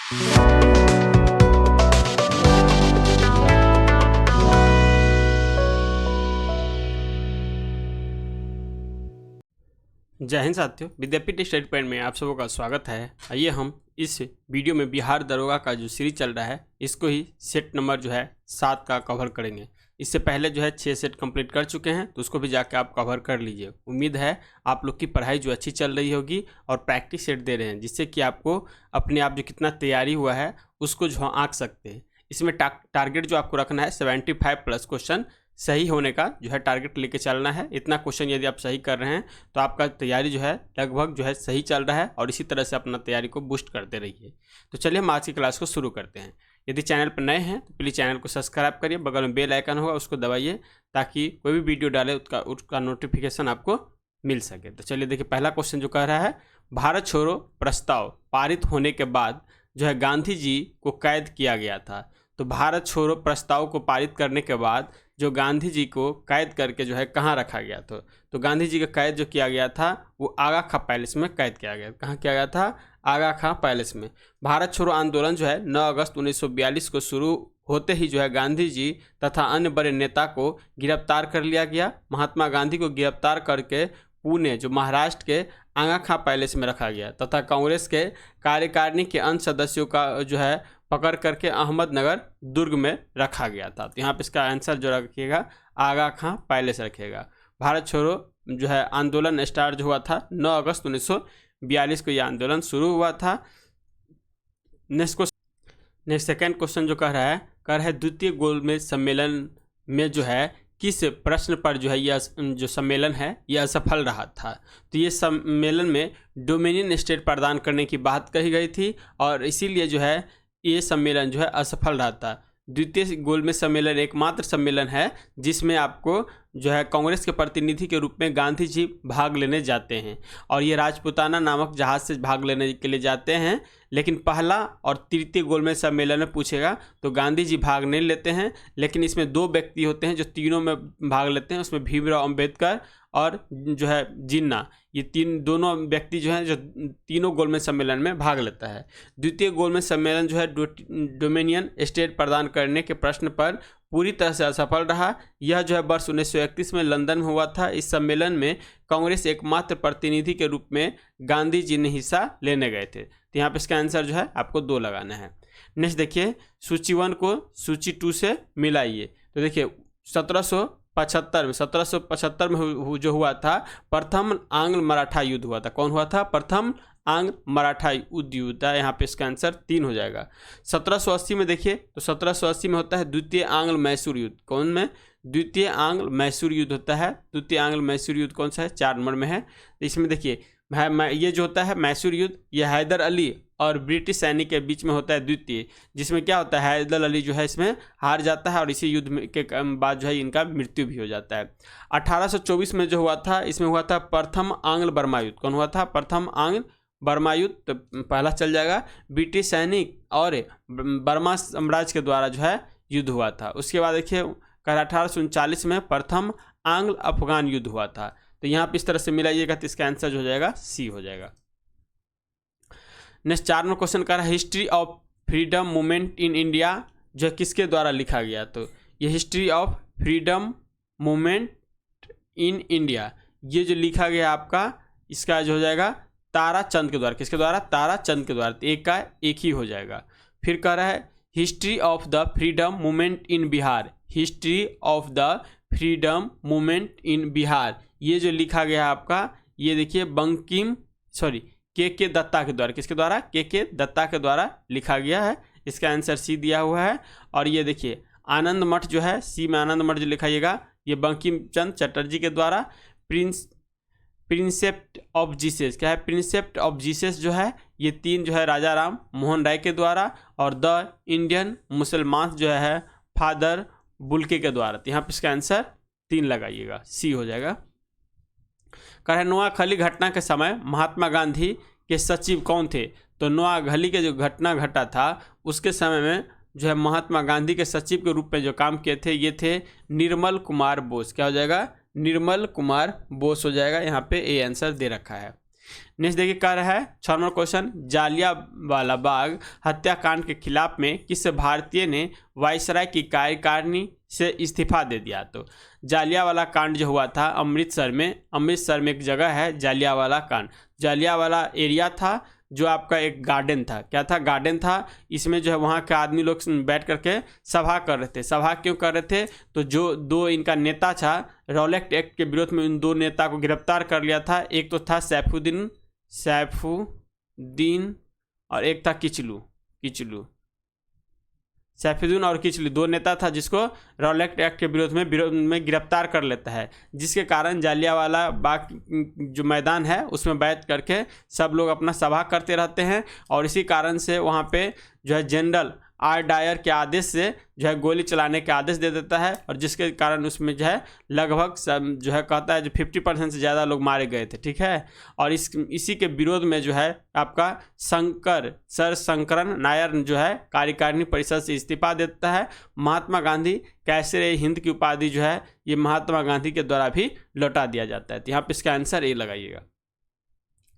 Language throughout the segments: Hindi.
जय हिंद साथियों, विद्यापीठ स्टडी पॉइंट में आप सबों का स्वागत है। आइए हम इस वीडियो में बिहार दरोगा का जो सीरीज चल रहा है इसको ही सेट नंबर जो है 7 का कवर करेंगे। इससे पहले जो है 6 सेट कंप्लीट कर चुके हैं, तो उसको भी जाके आप कवर कर लीजिए। उम्मीद है आप लोग की पढ़ाई जो अच्छी चल रही होगी और प्रैक्टिस सेट दे रहे हैं, जिससे कि आपको अपने आप जो कितना तैयारी हुआ है उसको जो आंक सकते हैं। इसमें टारगेट जो आपको रखना है 75 प्लस क्वेश्चन सही होने का जो है टारगेट लेके चलना है। इतना क्वेश्चन यदि आप सही कर रहे हैं तो आपका तैयारी जो है लगभग जो है सही चल रहा है, और इसी तरह से अपना तैयारी को बूस्ट करते रहिए। तो चलिए हम आज की क्लास को शुरू करते हैं। यदि चैनल पर नए हैं तो प्लीज़ चैनल को सब्सक्राइब करिए, बगल में बेल आइकन होगा उसको दबाइए ताकि कोई भी वीडियो डाले उसका नोटिफिकेशन आपको मिल सके। तो चलिए देखिए, पहला क्वेश्चन जो कह रहा है, भारत छोड़ो प्रस्ताव पारित होने के बाद जो है गांधी जी को कैद किया गया था। तो भारत छोड़ो प्रस्ताव को पारित करने के बाद जो गांधी जी को कैद करके जो है कहाँ रखा गया था। तो गांधी जी का कैद जो किया गया था वो आगा खां पैलेस में कैद किया गया। कहाँ किया गया था? आगा खां पैलेस में। भारत छोड़ो आंदोलन जो है 9 अगस्त 1942 को शुरू होते ही जो है गांधी जी तथा अन्य बड़े नेता को गिरफ्तार कर लिया गया। महात्मा गांधी को गिरफ्तार करके पुणे जो महाराष्ट्र के आगा खां पैलेस में रखा गया तथा कांग्रेस के कार्यकारिणी के अन्य सदस्यों का जो है पकड़ करके अहमदनगर दुर्ग में रखा गया था। तो यहाँ पे इसका आंसर जो रखिएगा आगा खां पैलेस रखिएगा। भारत छोड़ो जो है आंदोलन स्टार्ट जो हुआ था 9 अगस्त 1942 को यह आंदोलन शुरू हुआ था। नेक्स्ट सेकेंड क्वेश्चन जो कह रहा है द्वितीय गोलमेज सम्मेलन में जो है किस प्रश्न पर जो है यह जो सम्मेलन है यह असफल रहा था। तो ये सम्मेलन में डोमिनियन स्टेट प्रदान करने की बात कही गई थी और इसीलिए जो है ये सम्मेलन जो है असफल रहा था। द्वितीय गोलमेज सम्मेलन एकमात्र सम्मेलन है जिसमें आपको जो है कांग्रेस के प्रतिनिधि के रूप में गांधी जी भाग लेने जाते हैं, और ये राजपुताना नामक जहाज से भाग लेने के लिए जाते हैं। लेकिन पहला और तृतीय गोलमेज सम्मेलन में पूछेगा तो गांधी जी भाग नहीं लेते हैं, लेकिन इसमें 2 व्यक्ति होते हैं जो तीनों में भाग लेते हैं। उसमें भीमराव अंबेडकर और जो है जिन्ना, ये दोनों व्यक्ति जो हैं जो तीनों गोलमेज सम्मेलन में भाग लेता है। द्वितीय गोलमेज सम्मेलन जो है डोमिनियन स्टेट प्रदान करने के प्रश्न पर पूरी तरह से असफल रहा। यह जो है वर्ष 1931 में लंदन में हुआ था। इस सम्मेलन में कांग्रेस एकमात्र प्रतिनिधि के रूप में गांधी जी ने हिस्सा लेने गए थे। तो यहाँ पे इसका आंसर जो है आपको 2 लगाना है। नेक्स्ट देखिए, सूची 1 को सूची 2 से मिलाइए। तो देखिए 1775 में जो हुआ था प्रथम आंग्ल मराठा युद्ध हुआ था। कौन हुआ था? प्रथम आंग्ल मराठा युद्ध है। यहाँ पे इसका आंसर 3 हो जाएगा। 1780 में देखिए, तो 1780 में होता है द्वितीय आंग्ल मैसूर युद्ध। कौन में? द्वितीय आंग्ल मैसूर युद्ध होता है। द्वितीय आंग्ल मैसूर युद्ध कौन सा है? 4 नंबर में है। तो इसमें देखिए ये जो होता है मैसूर युद्ध, ये हैदर अली और ब्रिटिश सैनिक के बीच में होता है द्वितीय, जिसमें क्या होता है हैदर अली जो है इसमें हार जाता है और इसी युद्ध के बाद जो है इनका मृत्यु भी हो जाता है। 1824 में जो हुआ था इसमें हुआ था प्रथम आंग्ल बर्मा युद्ध। कौन हुआ था? प्रथम आंग्ल बर्मा युद्ध। तो पहला चल जाएगा, ब्रिटिश सैनिक और बर्मा साम्राज्य के द्वारा जो है युद्ध हुआ था। उसके बाद देखिए 1839 में प्रथम आंग्ल अफगान युद्ध हुआ था। तो यहाँ पे इस तरह से मिलाइएगा तो इसका आंसर जो हो जाएगा सी हो जाएगा। नेक्स्ट 4 नंबर क्वेश्चन का history of freedom movement in India जो किसके द्वारा लिखा गया। तो ये history of freedom movement in India ये जो लिखा गया आपका, इसका जो हो जाएगा ताराचंद के द्वारा। किसके द्वारा? ताराचंद के द्वारा। एक का एक ही हो जाएगा। फिर कह रहा है history of the freedom movement in Bihar. History of the freedom movement in Bihar ये जो लिखा गया है आपका, ये देखिए के दत्ता के द्वारा। किसके द्वारा? के दत्ता के द्वारा लिखा गया है। इसका आंसर सी दिया हुआ है। और ये देखिए आनंद मठ जो है, सी में आनंद मठ जो लिखाइएगा, ये बंकिम चंद्र चटर्जी के द्वारा। प्रिंसेप्ट ऑफ जीसस क्या है? प्रिंसेप्ट ऑफ जीसस जो है ये 3 जो है राजा राम मोहन राय के द्वारा, और द इंडियन मुसलमान जो है फादर बुल्के के द्वारा। तो यहाँ पे इसका आंसर 3 लगाइएगा, सी हो जाएगा। नोआखली घटना के समय महात्मा गांधी के सचिव कौन थे। तो नोआखली के जो घटना घटा था उसके समय में जो है महात्मा गांधी के सचिव के रूप में जो काम किए थे ये थे निर्मल कुमार बोस। क्या हो जाएगा? निर्मल कुमार बोस हो जाएगा। यहाँ पे ए आंसर दे रखा है। नेक्स्ट देखिए कह रहा है 6 नंबर क्वेश्चन, जालियांवाला बाग हत्याकांड के खिलाफ में किस भारतीय ने वायसराय की कार्यकारिणी से इस्तीफा दे दिया? तो जालियांवाला कांड जो हुआ था अमृतसर में एक जगह है जालियांवाला कांड। जालियांवाला एरिया था जो आपका एक गार्डन था, क्या था? गार्डन था। इसमें जो है वहाँ के आदमी लोग बैठ करके सभा कर रहे थे। सभा क्यों कर रहे थे? तो जो दो इनका नेता था, रॉलेट एक्ट के विरोध में इन दो नेता को गिरफ्तार कर लिया था। एक तो था सैफुद्दीन और एक था किचलू। सैफुद्दीन और किचलू दो नेता था जिसको रॉलेट एक्ट के विरोध में गिरफ्तार कर लेता है, जिसके कारण जालियांवाला बाग जो मैदान है उसमें बैठ करके सब लोग अपना सभा करते रहते हैं। और इसी कारण से वहाँ पे जो है जनरल आर डायर के आदेश से जो है गोली चलाने के आदेश दे देता है, और जिसके कारण उसमें जो है लगभग जो है कहता है जो 50% से ज़्यादा लोग मारे गए थे, ठीक है। और इसी के विरोध में जो है आपका सर शंकरन नायर जो है कार्यकारिणी परिषद से इस्तीफा देता है। महात्मा गांधी कैसरे हिंद की उपाधि जो है ये महात्मा गांधी के द्वारा भी लौटा दिया जाता है। तो यहाँ पे इसका आंसर ए लगाइएगा।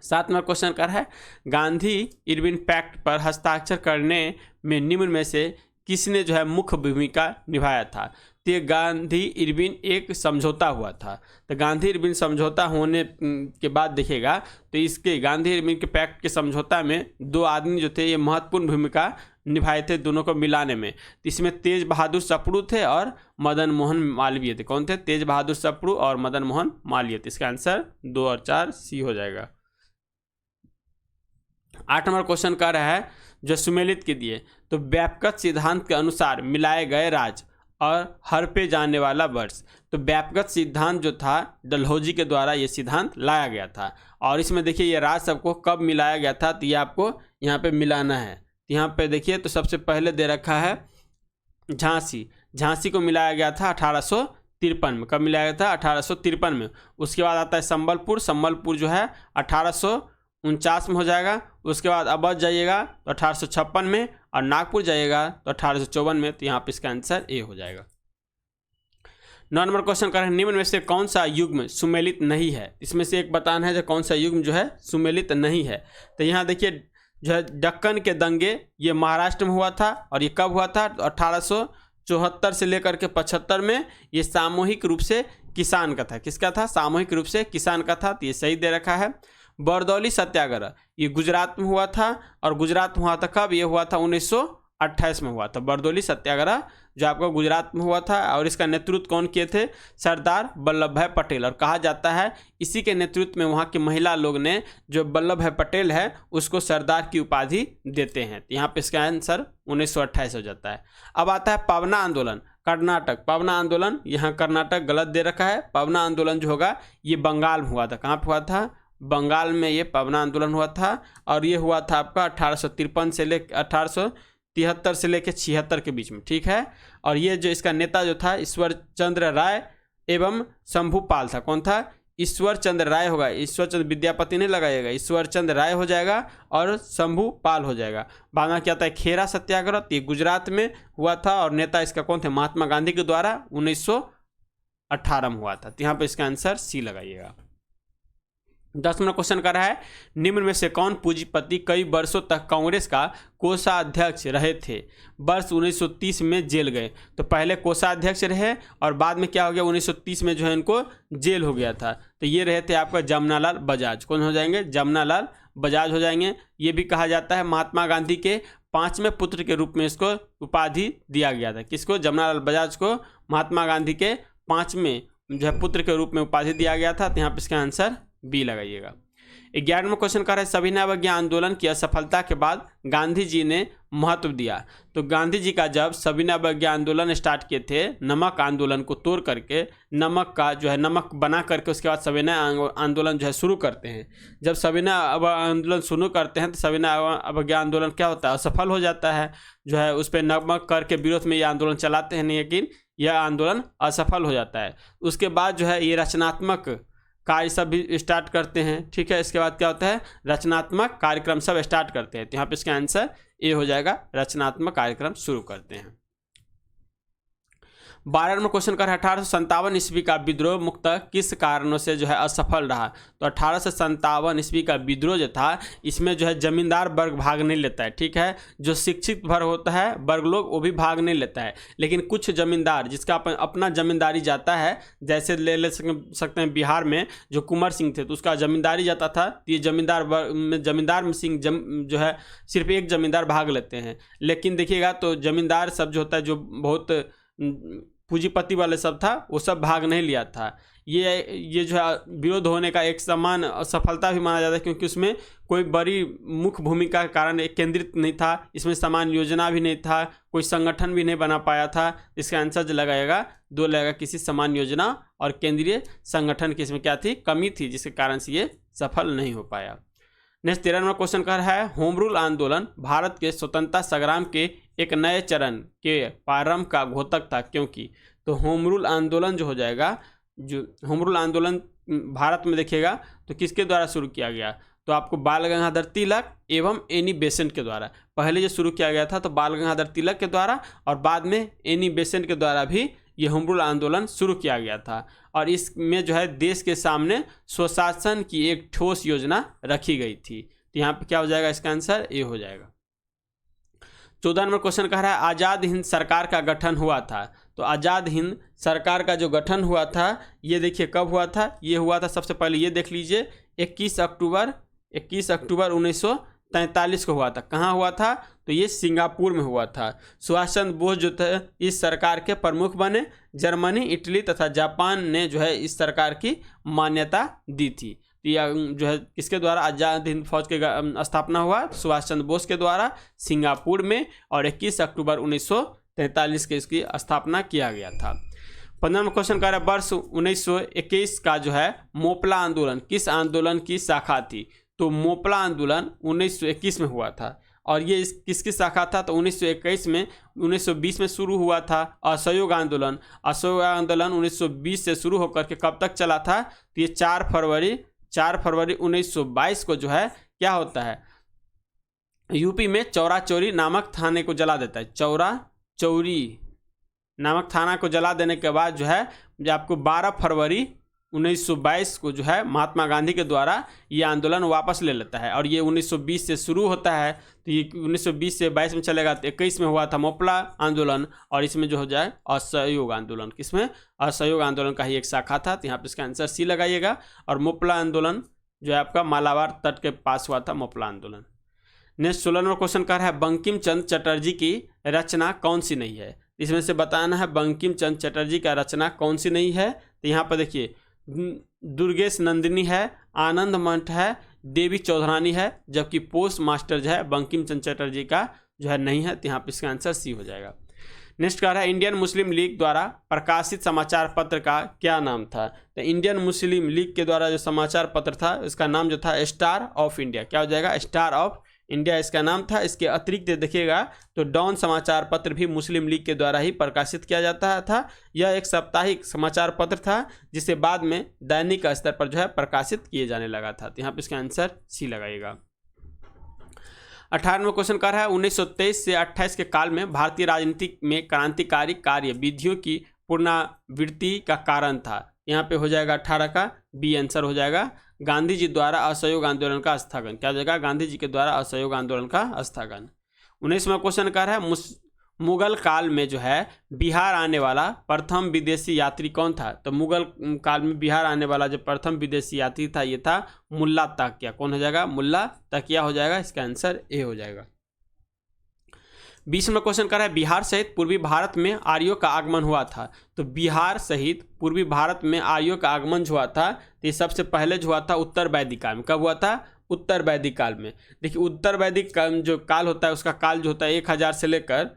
7 नंबर क्वेश्चन कर है, गांधी इरविन पैक्ट पर हस्ताक्षर करने में निम्न में से किसने जो है मुख्य भूमिका निभाया था? तो ये गांधी इरविन एक समझौता हुआ था। तो गांधी इरविन समझौता होने के बाद देखिएगा तो इसके गांधी इरविन के पैक्ट के समझौता में दो आदमी जो थे ये महत्वपूर्ण भूमिका निभाए थे दोनों को मिलाने में। तो इसमें तेज बहादुर सप्रू थे और मदन मोहन मालवीय थे। कौन थे? तेज बहादुर सप्रू और मदन मोहन मालवीय थे। इसका आंसर 2 और 4 सी हो जाएगा। 8 नंबर क्वेश्चन कर रहा है जो सुमेलित के दिए, तो व्यापक सिद्धांत के अनुसार मिलाए गए राज्य और हर पे जाने वाला वर्ष। तो व्यापक सिद्धांत जो था डलहौजी के द्वारा ये सिद्धांत लाया गया था, और इसमें देखिए ये राज्य सबको कब मिलाया गया था, तो ये आपको यहाँ पे मिलाना है। तो यहाँ पे देखिए तो सबसे पहले दे रखा है झांसी को मिलाया गया था 1853 में। कब मिलाया गया था? 1853 में। उसके बाद आता है संबलपुर जो है 1849 में हो जाएगा। उसके बाद अवध जाइएगा तो 1856 में, और नागपुर जाइएगा तो 1854 में। तो यहाँ पे इसका आंसर ए हो जाएगा। 9 नंबर क्वेश्चन कर रहे हैं, निम्न में से कौन सा युग्म सुमेलित नहीं है? इसमें से एक बताना है जो कौन सा युग्म जो है सुमेलित नहीं है। तो यहाँ देखिए जो है दक्कन के दंगे ये महाराष्ट्र में हुआ था, और ये कब हुआ था? तो 1874 से लेकर के 75 में। ये सामूहिक रूप से किसान का था। किसका था? सामूहिक रूप से किसान का था। तो ये सही दे रखा है। बरदौली सत्याग्रह ये गुजरात में हुआ था, और गुजरात में हुआ था कब? ये हुआ था 1928 में हुआ था। बरदौली सत्याग्रह जो आपका गुजरात में हुआ था, और इसका नेतृत्व कौन किए थे? सरदार वल्लभ भाई पटेल। और कहा जाता है इसी के नेतृत्व में वहाँ की महिला लोग ने जो वल्लभ भाई पटेल है उसको सरदार की उपाधि देते हैं। तो यहाँ पे इसका आंसर 1928 हो जाता है। अब आता है पवना आंदोलन कर्नाटक। पवना आंदोलन यहाँ कर्नाटक गलत दे रखा है। पवना आंदोलन जो होगा ये बंगाल में हुआ था। कहाँ पर हुआ था? बंगाल में ये पवना आंदोलन हुआ था, और ये हुआ था आपका 1853 से लेकर 1873 से लेकर 76 के बीच में, ठीक है। और ये जो इसका नेता जो था ईश्वर चंद्र राय एवं शंभू पाल था। कौन था? ईश्वर चंद्र राय होगा। ईश्वर चंद्र विद्यापति नहीं लगाइएगा, ईश्वर चंद्र राय हो जाएगा, और शंभू पाल हो जाएगा। बाद में क्या आता है खेरा सत्याग्रह, ये गुजरात में हुआ था, और नेता इसका कौन थे? महात्मा गांधी के द्वारा 1918 में हुआ था। तो यहाँ पर इसका आंसर सी लगाइएगा। 10 नंबर क्वेश्चन कर रहा है, निम्न में से कौन पूंजीपति कई वर्षों तक कांग्रेस का कोषाध्यक्ष रहे थे? वर्ष 1930 में जेल गए। तो पहले कोषाध्यक्ष रहे, और बाद में क्या हो गया? 1930 में जो है इनको जेल हो गया था। तो ये रहे थे आपका जमनालाल बजाज। कौन हो जाएंगे? जमनालाल बजाज हो जाएंगे। ये भी कहा जाता है महात्मा गांधी के 5वें पुत्र के रूप में इसको उपाधि दिया गया था। किसको? जमनालाल बजाज को महात्मा गांधी के 5वें जो है पुत्र के रूप में उपाधि दिया गया था। तो यहाँ पे इसका आंसर बी लगाइएगा। 11वां क्वेश्चन कर रहा है, सविनय अवज्ञा आंदोलन की असफलता के बाद गांधी जी ने महत्व दिया। तो गांधी जी का जब सविनय अवज्ञा आंदोलन स्टार्ट किए थे, नमक आंदोलन को तोड़ करके नमक का जो है नमक बना करके उसके बाद सविनय आंदोलन जो है शुरू करते हैं। जब सविनय आंदोलन शुरू करते हैं तो सविनय अवज्ञा आंदोलन क्या होता है? असफल हो जाता है। जो है उस पर नमक कर के विरोध में ये आंदोलन चलाते हैं, लेकिन यह आंदोलन असफल हो जाता है। उसके बाद जो है ये रचनात्मक कार्य सब भी स्टार्ट करते हैं, ठीक है। इसके बाद क्या होता है? रचनात्मक कार्यक्रम सब स्टार्ट करते हैं। तो यहाँ पे इसका आंसर ए हो जाएगा, रचनात्मक कार्यक्रम शुरू करते हैं। 12 नंबर क्वेश्चन कर 1857 ईस्वी का विद्रोह मुक्त किस कारणों से जो है असफल रहा। तो 1857 ईस्वी का विद्रोह जो था इसमें जो है जमींदार वर्ग भाग नहीं लेता है, ठीक है। जो शिक्षित वर्ग होता है वर्ग लोग वो भी भाग नहीं लेता है, लेकिन कुछ जमींदार जिसका अपना जमींदारी जाता है, जैसे ले सकते हैं बिहार में जो कुंवर सिंह थे तो उसका जमींदारी जाता था, तो ये जमींदार सिंह जो है सिर्फ एक जमींदार भाग लेते हैं। लेकिन देखिएगा तो जमींदार सब जो होता है जो बहुत पूंजीपति वाले सब था वो सब भाग नहीं लिया था। ये जो है विरोध होने का एक समान सफलता भी माना जाता है, क्योंकि उसमें कोई बड़ी मुख्य भूमिका के कारण एक केंद्रित नहीं था, इसमें समान योजना भी नहीं था, कोई संगठन भी नहीं बना पाया था। इसका आंसर जो लगाएगा 2 लगेगा, किसी समान योजना और केंद्रीय संगठन की इसमें क्या थी, कमी थी, जिसके कारण से ये सफल नहीं हो पाया। नेक्स्ट 13 नंबर क्वेश्चन का है होम रूल आंदोलन भारत के स्वतंत्रता संग्राम के एक नए चरण के प्रारंभ का घोतक था, क्योंकि तो होम रूल आंदोलन जो हो जाएगा, जो होम रूल आंदोलन भारत में देखिएगा तो किसके द्वारा शुरू किया गया, तो आपको बाल गंगाधर तिलक एवं एनी बेसेंट के द्वारा। पहले जो शुरू किया गया था तो बाल गंगाधर तिलक के द्वारा और बाद में एनी बेसेंट के द्वारा भी ये होम रूल आंदोलन शुरू किया गया था। और इसमें जो है देश के सामने स्वशासन की एक ठोस योजना रखी गई थी। तो यहाँ पे क्या हो जाएगा, इसका आंसर ए हो जाएगा। 14 नंबर क्वेश्चन कह रहा है आज़ाद हिंद सरकार का गठन हुआ था। तो आज़ाद हिंद सरकार का जो गठन हुआ था ये देखिए कब हुआ था, ये हुआ था सबसे पहले ये देख लीजिए 21 अक्टूबर 1943 को हुआ था। कहाँ हुआ था, तो ये सिंगापुर में हुआ था। सुभाष चंद्र बोस जो थे इस सरकार के प्रमुख बने। जर्मनी, इटली तथा जापान ने जो है इस सरकार की मान्यता दी थी। तो यह जो है किसके द्वारा आज़ाद हिंद फौज के स्थापना हुआ, सुभाष चंद्र बोस के द्वारा सिंगापुर में, और 21 अक्टूबर 1943 के इसकी स्थापना किया गया था। 15 में क्वेश्चन कर रहा है वर्ष 1921 का जो है मोपला आंदोलन किस आंदोलन की शाखा थी। तो मोपला आंदोलन 1921 में हुआ था, और ये किसकी शाखा था, तो 1920 में शुरू हुआ था। असहयोग आंदोलन 1920 से शुरू होकर के कब तक चला था, तो ये 4 फरवरी 1922 को जो है क्या होता है, यूपी में चौरा चौरी नामक थाने को जला देता है। चौरा चौरी नामक थाना को जला देने के बाद जो है आपको 12 फरवरी 1922 को जो है महात्मा गांधी के द्वारा ये आंदोलन वापस ले लेता है। और ये 1920 से शुरू होता है, तो ये 1920 से 22 में चलेगा। तो 21 में हुआ था मोपला आंदोलन, और इसमें जो हो जाए असहयोग आंदोलन, किसमें, असहयोग आंदोलन का ही एक शाखा था। तो यहाँ पे इसका आंसर सी लगाइएगा। और मोपला आंदोलन जो है आपका मालाबार तट के पास हुआ था मोपला आंदोलन। नेक्स्ट 16 नंबर क्वेश्चन कर है बंकिम चंद्र चटर्जी की रचना कौन सी नहीं है। इसमें से बताना है बंकिम चंद्र चटर्जी का रचना कौन सी नहीं है। तो यहाँ पर देखिए दुर्गेश नंदिनी है, आनंद मठ है, देवी चौधरानी है, जबकि पोस्ट मास्टर जो है बंकिम चंद्र चटर्जी का जो है नहीं है। तो यहाँ पे इसका आंसर सी हो जाएगा। नेक्स्ट कह रहा है इंडियन मुस्लिम लीग द्वारा प्रकाशित समाचार पत्र का क्या नाम था। तो इंडियन मुस्लिम लीग के द्वारा जो समाचार पत्र था उसका नाम जो था स्टार ऑफ इंडिया, क्या हो जाएगा, स्टार ऑफ इंडिया इसका नाम था। इसके अतिरिक्त देखिएगा तो डॉन समाचार पत्र भी मुस्लिम लीग के द्वारा ही प्रकाशित किया जाता था। यह एक साप्ताहिक समाचार पत्र था जिसे बाद में दैनिक स्तर पर जो है प्रकाशित किए जाने लगा था। तो यहाँ पे इसका आंसर सी लगाइएगा। 18वां क्वेश्चन कर रहा है 1923 से 28 के काल में भारतीय राजनीति में क्रांतिकारी कार्य विधियों की पुनरावृत्ति का कारण था। यहाँ पे हो जाएगा 18 का बी आंसर हो जाएगा। गांधी जी द्वारा असहयोग आंदोलन का स्थगन, क्या हो जाएगा, गांधी जी के द्वारा असहयोग आंदोलन का स्थगन। 19वां क्वेश्चन कर रहा है मुगल काल में जो है बिहार आने वाला प्रथम विदेशी यात्री कौन था। तो मुगल काल में बिहार आने वाला जो प्रथम विदेशी यात्री था ये था मुल्ला ताकिया। कौन हो जाएगा, मुल्ला ताकिया हो जाएगा। इसका आंसर ए हो जाएगा। 20वां क्वेश्चन कर रहा है बिहार सहित पूर्वी भारत में आर्यों का आगमन हुआ था। तो बिहार सहित पूर्वी भारत में आर्यों का आगमन जो हुआ था तो ये सबसे पहले जो हुआ था उत्तर वैदिक काल में। कब हुआ था, उत्तर वैदिक काल में। देखिए उत्तर वैदिक जो काल होता है उसका काल जो होता है 1000 से लेकर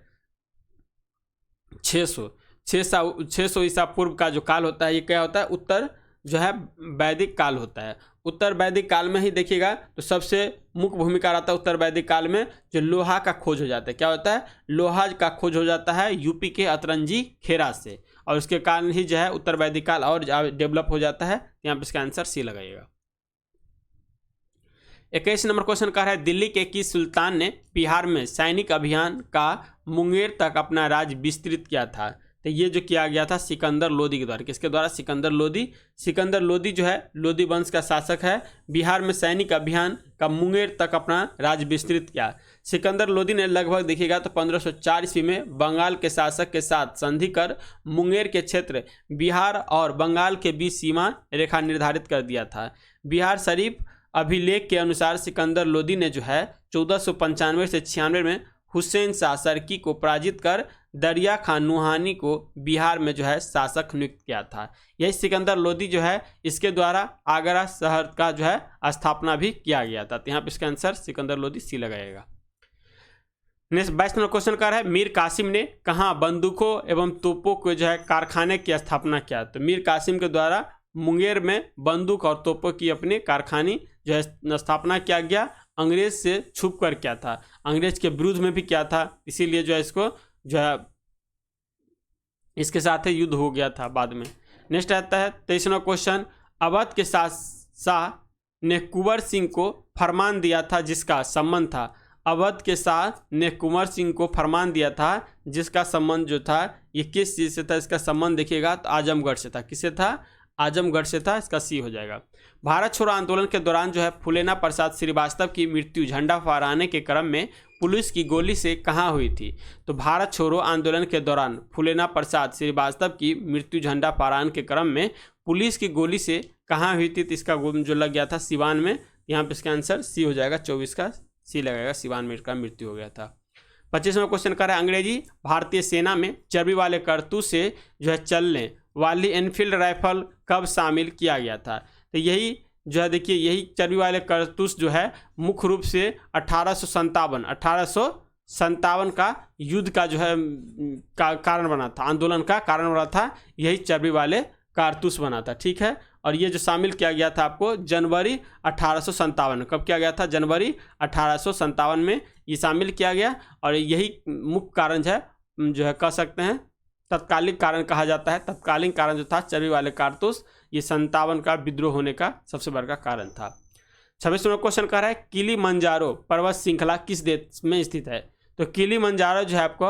600 ईसा पूर्व का जो काल होता है ये क्या होता है, उत्तर जो है वैदिक काल होता है। उत्तर वैदिक काल में ही देखिएगा तो सबसे मुख्य भूमिका रहता है उत्तर वैदिक काल में जो लोहा का खोज हो जाता है। क्या होता है, लोहा का खोज हो जाता है यूपी के अतरंजी खेरा से, और उसके कारण ही जो है उत्तर वैदिक काल और डेवलप हो जाता है। यहाँ पे इसका आंसर सी लगाइएगा। 21 नंबर क्वेश्चन का है दिल्ली के किस सुल्तान ने बिहार में सैनिक अभियान का मुंगेर तक अपना राज विस्तृत किया था। तो ये जो किया गया था सिकंदर लोदी के द्वारा। किसके द्वारा? सिकंदर लोदी। सिकंदर लोदी जो है लोदी वंश का शासक है। बिहार में सैनिक अभियान का मुंगेर तक अपना राज्य विस्तृत किया। सिकंदर लोदी ने लगभग देखिएगा तो 1504 ईस्वी में बंगाल के शासक के साथ संधि कर मुंगेर के क्षेत्र बिहार और बंगाल के बीच सीमा रेखा निर्धारित कर दिया था। बिहार शरीफ अभिलेख के अनुसार सिकंदर लोदी ने जो है 1495 से 96 में हुसैन शाह सरकी को पराजित कर दरिया खान नुहानी को बिहार में जो है शासक नियुक्त किया था। यही सिकंदर लोदी जो है इसके द्वारा आगरा शहर का जो है स्थापना भी किया गया था। तो यहाँ पे इसका आंसर सिकंदर लोदी सी लगाएगा। नेक्स्ट 22 नंबर क्वेश्चन कर है मीर कासिम ने कहाँ बंदूकों एवं तोपों को जो है कारखाने की स्थापना किया? तो मीर कासिम के द्वारा मुंगेर में बंदूक और तोपों की अपनी कारखाने जो है स्थापना किया गया। अंग्रेज से छुप कर किया था, अंग्रेज के विरुद्ध में भी किया था, इसीलिए जो है इसको जो है इसके साथ युद्ध हो गया था बाद में। नेक्स्ट आता है 23वां क्वेश्चन, अवध के शाह ने कुंवर सिंह को फरमान दिया था जिसका संबंध था। अवध के शाह ने कुंवर सिंह को फरमान दिया था जिसका संबंध जो था ये किस चीज़ से था? इसका संबंध देखिएगा तो आजमगढ़ से था। किससे था? आजमगढ़ से था। इसका सी हो जाएगा। भारत छोड़ो आंदोलन के दौरान जो है फूलेना प्रसाद श्रीवास्तव की मृत्यु झंडा फहराने के क्रम में पुलिस की गोली से कहाँ हुई थी? तो भारत छोड़ो आंदोलन के दौरान फूलेना प्रसाद श्रीवास्तव की मृत्यु झंडा फहराने के क्रम में पुलिस की गोली से कहाँ हुई थी? तो इसका जो लग गया था सिवान में। यहाँ पे इसका आंसर सी हो जाएगा। 24 का सी लगेगा। सिवान में इसका मृत्यु हो गया था। 25वां क्वेश्चन कर रहा है अंग्रेजी भारतीय सेना में चर्बी वाले कारतूस से जो है चलने वाली एनफील्ड राइफल कब शामिल किया गया था? तो यही जो है देखिए यही चर्बी वाले कारतूस जो है मुख्य रूप से 1857 का युद्ध का जो है कारण बना था, आंदोलन का कारण बना था, यही चर्बी वाले कारतूस बना था। ठीक है। और ये जो शामिल किया गया था आपको जनवरी 1857, कब किया गया था? जनवरी 1857 में ये शामिल किया गया। और यही मुख्य कारण जो है कह सकते हैं तत्कालिक कारण कहा जाता है। तत्कालीन कारण जो था चर्बी वाले कारतूस, ये 57 का विद्रोह होने का सबसे बड़ा कारण था। 26वां क्वेश्चन कह रहा है किलिमंजारो पर्वत श्रृंखला किस देश में स्थित है? तो किलिमंजारो जो है आपको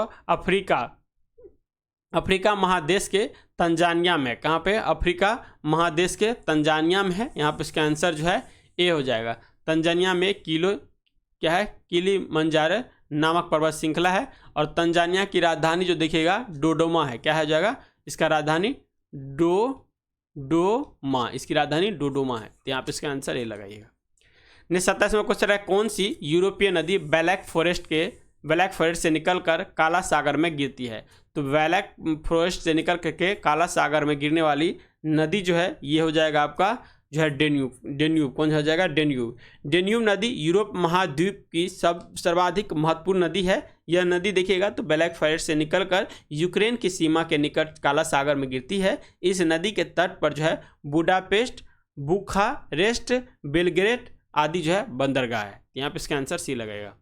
अफ्रीका महादेश के तंजानिया में। कहाँ पे? अफ्रीका महादेश के तंजानिया में है। यहाँ पे इसका आंसर जो है ए हो जाएगा। तंजानिया में किलिमंजारो नामक पर्वत श्रृंखला है। और तंजानिया की राजधानी जो देखिएगा डोडोमा है। क्या हो जाएगा? इसका राजधानी डोडोमा, इसकी राजधानी डोडोमा है। तो यहाँ पे इसका आंसर ए लगाइएगा। नेक्स्ट 27वां क्वेश्चन है कौन सी यूरोपीय नदी ब्लैक फॉरेस्ट से निकलकर काला सागर में गिरती है? तो ब्लैक फॉरेस्ट से निकल करके काला सागर में गिरने वाली नदी जो है ये हो जाएगा आपका जो है डेन्यूब। कौन हो जाएगा? डेन्यूब नदी यूरोप महाद्वीप की सर्वाधिक महत्वपूर्ण नदी है। यह नदी देखिएगा तो ब्लैक फॉरेस्ट से निकलकर यूक्रेन की सीमा के निकट काला सागर में गिरती है। इस नदी के तट पर जो है बुडापेस्ट, बुखारेस्ट, बेलग्रेड आदि जो है बंदरगाह है। यहाँ पे इसका आंसर सी लगेगा।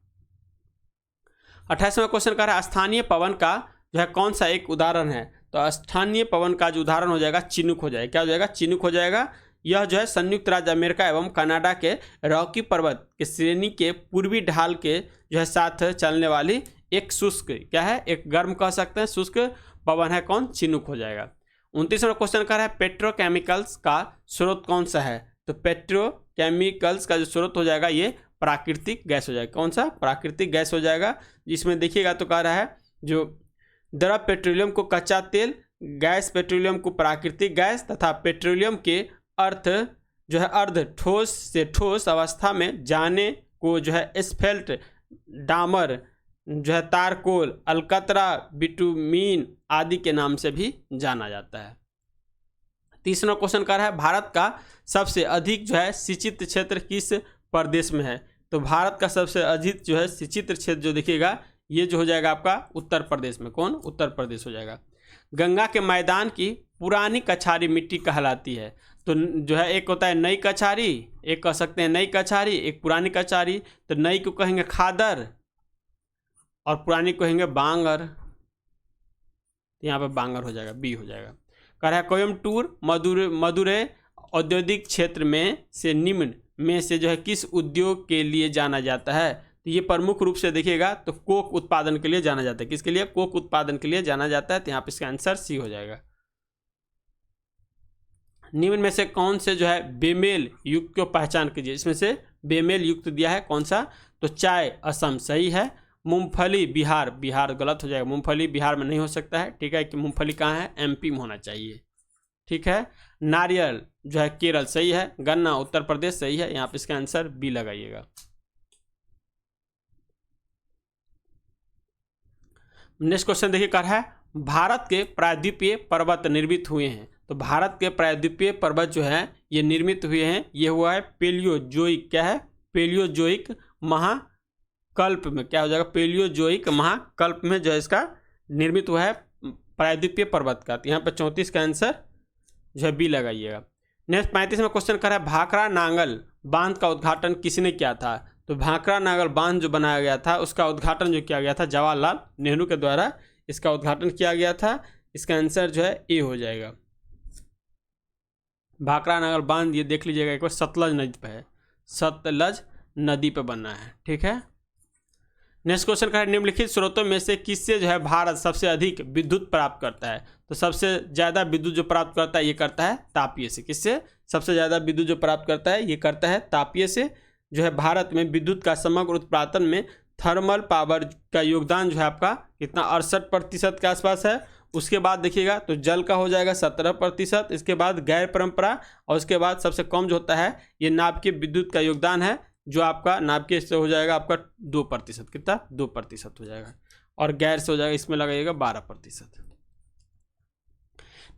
28वां क्वेश्चन का है स्थानीय पवन का जो है कौन सा एक उदाहरण है? तो स्थानीय पवन का जो उदाहरण हो जाएगा चिनूक हो जाएगा। क्या हो जाएगा? चिनूक हो जाएगा। यह जो है संयुक्त राज्य अमेरिका एवं कनाडा के रॉकी पर्वत के श्रेणी के पूर्वी ढाल के जो है साथ चलने वाली एक शुष्क क्या है? एक गर्म कह सकते हैं शुष्क पवन है। कौन? चिनूक हो जाएगा। 29वां क्वेश्चन का है पेट्रोकेमिकल्स का स्रोत कौन सा है? तो पेट्रोकेमिकल्स का जो स्रोत हो जाएगा ये प्राकृतिक गैस हो जाएगा। कौन सा? प्राकृतिक गैस हो जाएगा। जिसमें देखिएगा तो कह रहा है जो द्रव पेट्रोलियम को कच्चा तेल, गैस पेट्रोलियम को प्राकृतिक गैस तथा पेट्रोलियम के अर्थ जो है अर्ध ठोस से ठोस अवस्था में जाने को जो है एस्फेल्ट, डामर, जो है तारकोल, अलकतरा, बिटुमीन आदि के नाम से भी जाना जाता है। 30वां क्वेश्चन कर रहा है भारत का सबसे अधिक जो है सिंचित क्षेत्र किस प्रदेश में है? तो भारत का सबसे अधिक जो है सिंचित क्षेत्र जो देखिएगा ये जो हो जाएगा आपका उत्तर प्रदेश में। कौन? उत्तर प्रदेश हो जाएगा। गंगा के मैदान की पुरानी कछारी मिट्टी कहलाती है। तो जो है एक होता है नई कछारी, एक कह सकते हैं नई कछारी, एक पुरानी कछारी। तो नई को कहेंगे खादर और पुरानी को कहेंगे बांगर। यहाँ पे बांगर हो जाएगा, बी हो जाएगा। कह रहा है कोयम्बटूर मदुरै औद्योगिक क्षेत्र में से निम्न में से जो है किस उद्योग के लिए जाना जाता है? तो ये प्रमुख रूप से देखिएगा तो कोक उत्पादन के लिए जाना जाता है। किसके लिए? कोक उत्पादन के लिए जाना जाता है। तो यहाँ पे इसका आंसर सी हो जाएगा। निम्न में से कौन से जो है बेमेल युक्त को पहचान कीजिए। इसमें से बेमेल युक्त दिया है कौन सा? तो चाय असम सही है। मूंगफली बिहार, बिहार गलत हो जाएगा, मूंगफली बिहार में नहीं हो सकता है। ठीक है, कि मूंगफली कहाँ है? एमपी में होना चाहिए। ठीक है। नारियल जो है केरल सही है। गन्ना उत्तर प्रदेश सही है। यहाँ पे इसका आंसर बी लगाइएगा। नेक्स्ट क्वेश्चन देखिए कर है भारत के प्रायद्वीपीय पर्वत निर्मित हुए हैं। तो भारत के प्रायद्वीपीय पर्वत जो है ये निर्मित हुए हैं, ये हुआ है पेलियोजोइक, क्या है? पेलियोजोइक महाकल्प में। क्या हो जाएगा? पेलियोजोइक महाकल्प में जो है इसका निर्मित हुआ है प्रायद्वीपीय पर्वत का। तो यहाँ पर 34 का आंसर जो है बी लगाइएगा। नेक्स्ट 35 में क्वेश्चन कर रहा है भाखड़ा नांगल बांध का उद्घाटन किसने किया था। तो भाखड़ा नांगल बांध जो बनाया गया था उसका उद्घाटन जो किया गया था जवाहरलाल नेहरू के द्वारा इसका उद्घाटन किया गया था। इसका आंसर जो है ए हो जाएगा। भाखड़ा नांगल बांध ये देख लीजिएगा एक बार, सतलज नदी पे है, सतलज नदी पे बनना है। ठीक है। नेक्स्ट क्वेश्चन का है निम्नलिखित स्रोतों में से किससे जो है भारत सबसे अधिक विद्युत प्राप्त करता है। तो सबसे ज़्यादा विद्युत जो प्राप्त करता है ये करता है तापीय से। किससे? सबसे ज़्यादा विद्युत जो प्राप्त करता है ये करता है तापीय से। जो है भारत में विद्युत का समग्र उत्पादन में थर्मल पावर का योगदान जो है आपका कितना? 68% के आसपास है। उसके बाद देखिएगा तो जल का हो जाएगा 17%। इसके बाद गैर परंपरा और उसके बाद सबसे कम जो होता है ये नाभिकीय विद्युत का योगदान है, जो आपका नाभिकीय से हो जाएगा आपका 2%। कितना? 2% हो जाएगा। और गैर से हो जाएगा, इसमें लगाइएगा 12%।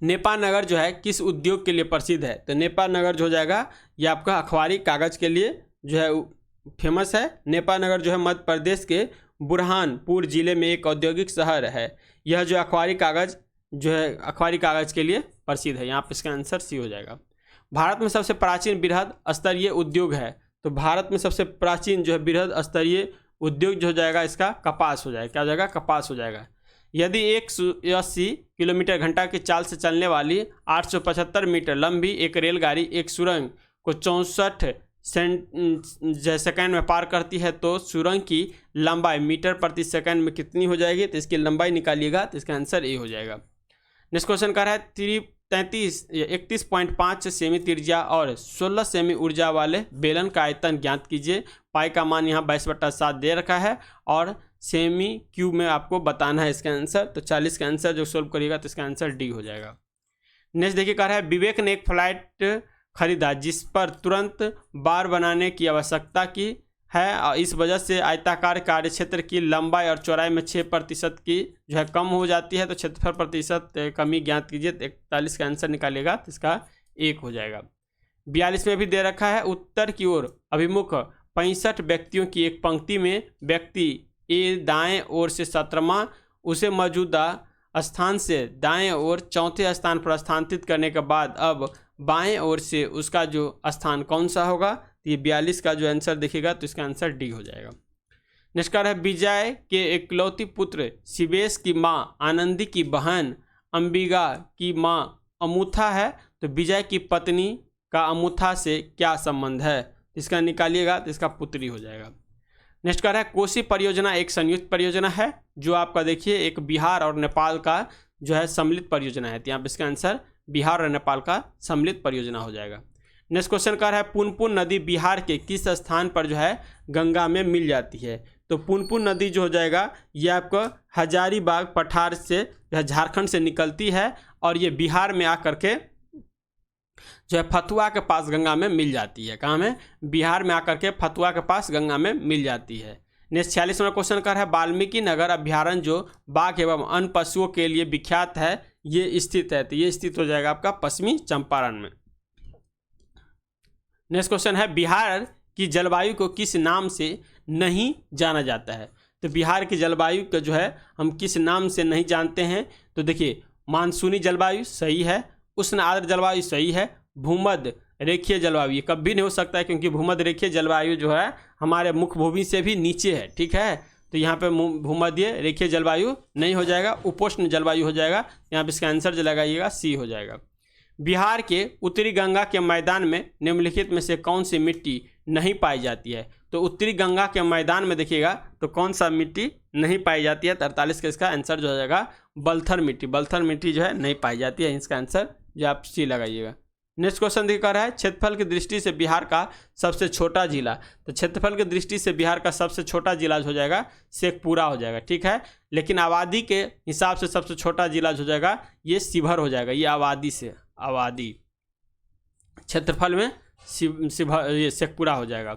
नेपाल नगर जो है किस उद्योग के लिए प्रसिद्ध है। तो नेपाल नगर जो हो जाएगा ये आपका अखबारी कागज के लिए जो है फेमस है। नेपाल नगर जो है मध्य प्रदेश के बुरहानपुर जिले में एक औद्योगिक शहर है। यह जो अखबारी कागज जो है अखबारी कागज के लिए प्रसिद्ध है। यहाँ पे इसका आंसर सी हो जाएगा। भारत में सबसे प्राचीन बृहद स्तरीय उद्योग है। तो भारत में सबसे प्राचीन जो है बृहद स्तरीय उद्योग जो हो जाएगा इसका कपास हो जाएगा। क्या हो जाएगा? कपास हो जाएगा। यदि 180 किलोमीटर घंटा की चाल से चलने वाली 875 मीटर लंबी एक रेलगाड़ी एक सुरंग को 64 सेकंड में पार करती है तो सुरंग की लंबाई मीटर प्रति सेकंड में कितनी हो जाएगी। तो इसकी लंबाई निकालिएगा तो इसका आंसर ए हो जाएगा। नेक्स्ट क्वेश्चन का है 31.5 सेमी त्रिज्या और 16 सेमी ऊर्जा वाले बेलन का आयतन ज्ञात कीजिए। पाई का मान यहाँ 22/7 दे रखा है और सेमी क्यूब में आपको बताना है इसका आंसर। तो 40 का आंसर जो सोल्व करिएगा तो इसका आंसर डी हो जाएगा। नेक्स्ट देखिए कह रहा है विवेक ने एक फ्लाइट खरीदा जिस पर तुरंत बार बनाने की आवश्यकता की है और इस वजह से आयताकार कार्यक्षेत्र की लंबाई और चौड़ाई में 6% की जो है कम हो जाती है। तो 76% कमी ज्ञात कीजिए। 41 का आंसर निकालेगा तो इसका 1 हो जाएगा। 42 में भी दे रखा है उत्तर की ओर अभिमुख 65 व्यक्तियों की एक पंक्ति में व्यक्ति ए दाएं ओर से 17वां उसे मौजूदा स्थान से दाएं ओर चौथे स्थान पर स्थानांतरित करने के बाद अब बाएं ओर से उसका जो स्थान कौन सा होगा। तो ये 42 का जो आंसर देखिएगा तो इसका आंसर डी हो जाएगा। नेक्स्ट है विजय के इकलौती पुत्र शिवेश की माँ आनंदी की बहन अंबिका की माँ अमुथा है। तो विजय की पत्नी का अमुथा से क्या संबंध है। इसका निकालिएगा तो इसका पुत्री हो जाएगा। नेक्स्ट कर है कोसी परियोजना एक संयुक्त परियोजना है जो आपका देखिए एक बिहार और नेपाल का जो है सम्मिलित परियोजना है। तो यहाँ पे इसका आंसर बिहार और नेपाल का सम्मिलित परियोजना हो जाएगा। नेक्स्ट क्वेश्चन कर है पुनपुन नदी बिहार के किस स्थान पर जो है गंगा में मिल जाती है। तो पुनपुन नदी जो हो जाएगा ये आपको हजारीबाग पठार से झारखंड से निकलती है और ये बिहार में आकर के जो है फतुआ के पास गंगा में मिल जाती है। कहाँ में? बिहार में आकर के फतुआ के पास गंगा में मिल जाती है। नेक्स्ट 46 नंबर क्वेश्चन कर है वाल्मीकि नगर अभ्यारण्य जो बाघ एवं अन्य पशुओं के लिए विख्यात है ये स्थित है। तो ये स्थित हो जाएगा आपका पश्चिमी चंपारण में। नेक्स्ट क्वेश्चन है बिहार की जलवायु को किस नाम से नहीं जाना जाता है। तो बिहार की जलवायु का जो है हम किस नाम से नहीं जानते हैं। तो देखिए मानसूनी जलवायु सही है, उष्ण आर्द्र जलवायु सही है, भूमध्य रेखीय जलवायु ये कभी नहीं हो सकता है क्योंकि भूमध्य रेखीय जलवायु जो है हमारे मुख्य भूमि से भी नीचे है। ठीक है, तो यहाँ पे भूमध्य रेखीय जलवायु नहीं हो जाएगा, उपोष्ण जलवायु हो जाएगा। यहाँ पे इसका आंसर जो लगाइएगा सी हो जाएगा। बिहार के उत्तरी गंगा के मैदान में निम्नलिखित में से कौन सी मिट्टी नहीं पाई जाती है। तो उत्तरी गंगा के मैदान में देखिएगा तो कौन सा मिट्टी नहीं पाई जाती है, 43 का इसका आंसर जो हो जाएगा बलथर मिट्टी। बलथर मिट्टी जो है नहीं पाई जाती है, इसका आंसर जो आप सी लगाइएगा। नेक्स्ट क्वेश्चन दिखा रहा है क्षेत्रफल की दृष्टि से बिहार का सबसे छोटा जिला। तो क्षेत्रफल की दृष्टि से बिहार का सबसे छोटा जिला हो जाएगा शेखपुरा हो जाएगा, ठीक है। लेकिन आबादी के हिसाब से सबसे छोटा जिला हो जाएगा ये शिवहर हो जाएगा। ये आबादी से, आबादी क्षेत्रफल में शिवहर ये शेखपुरा हो जाएगा।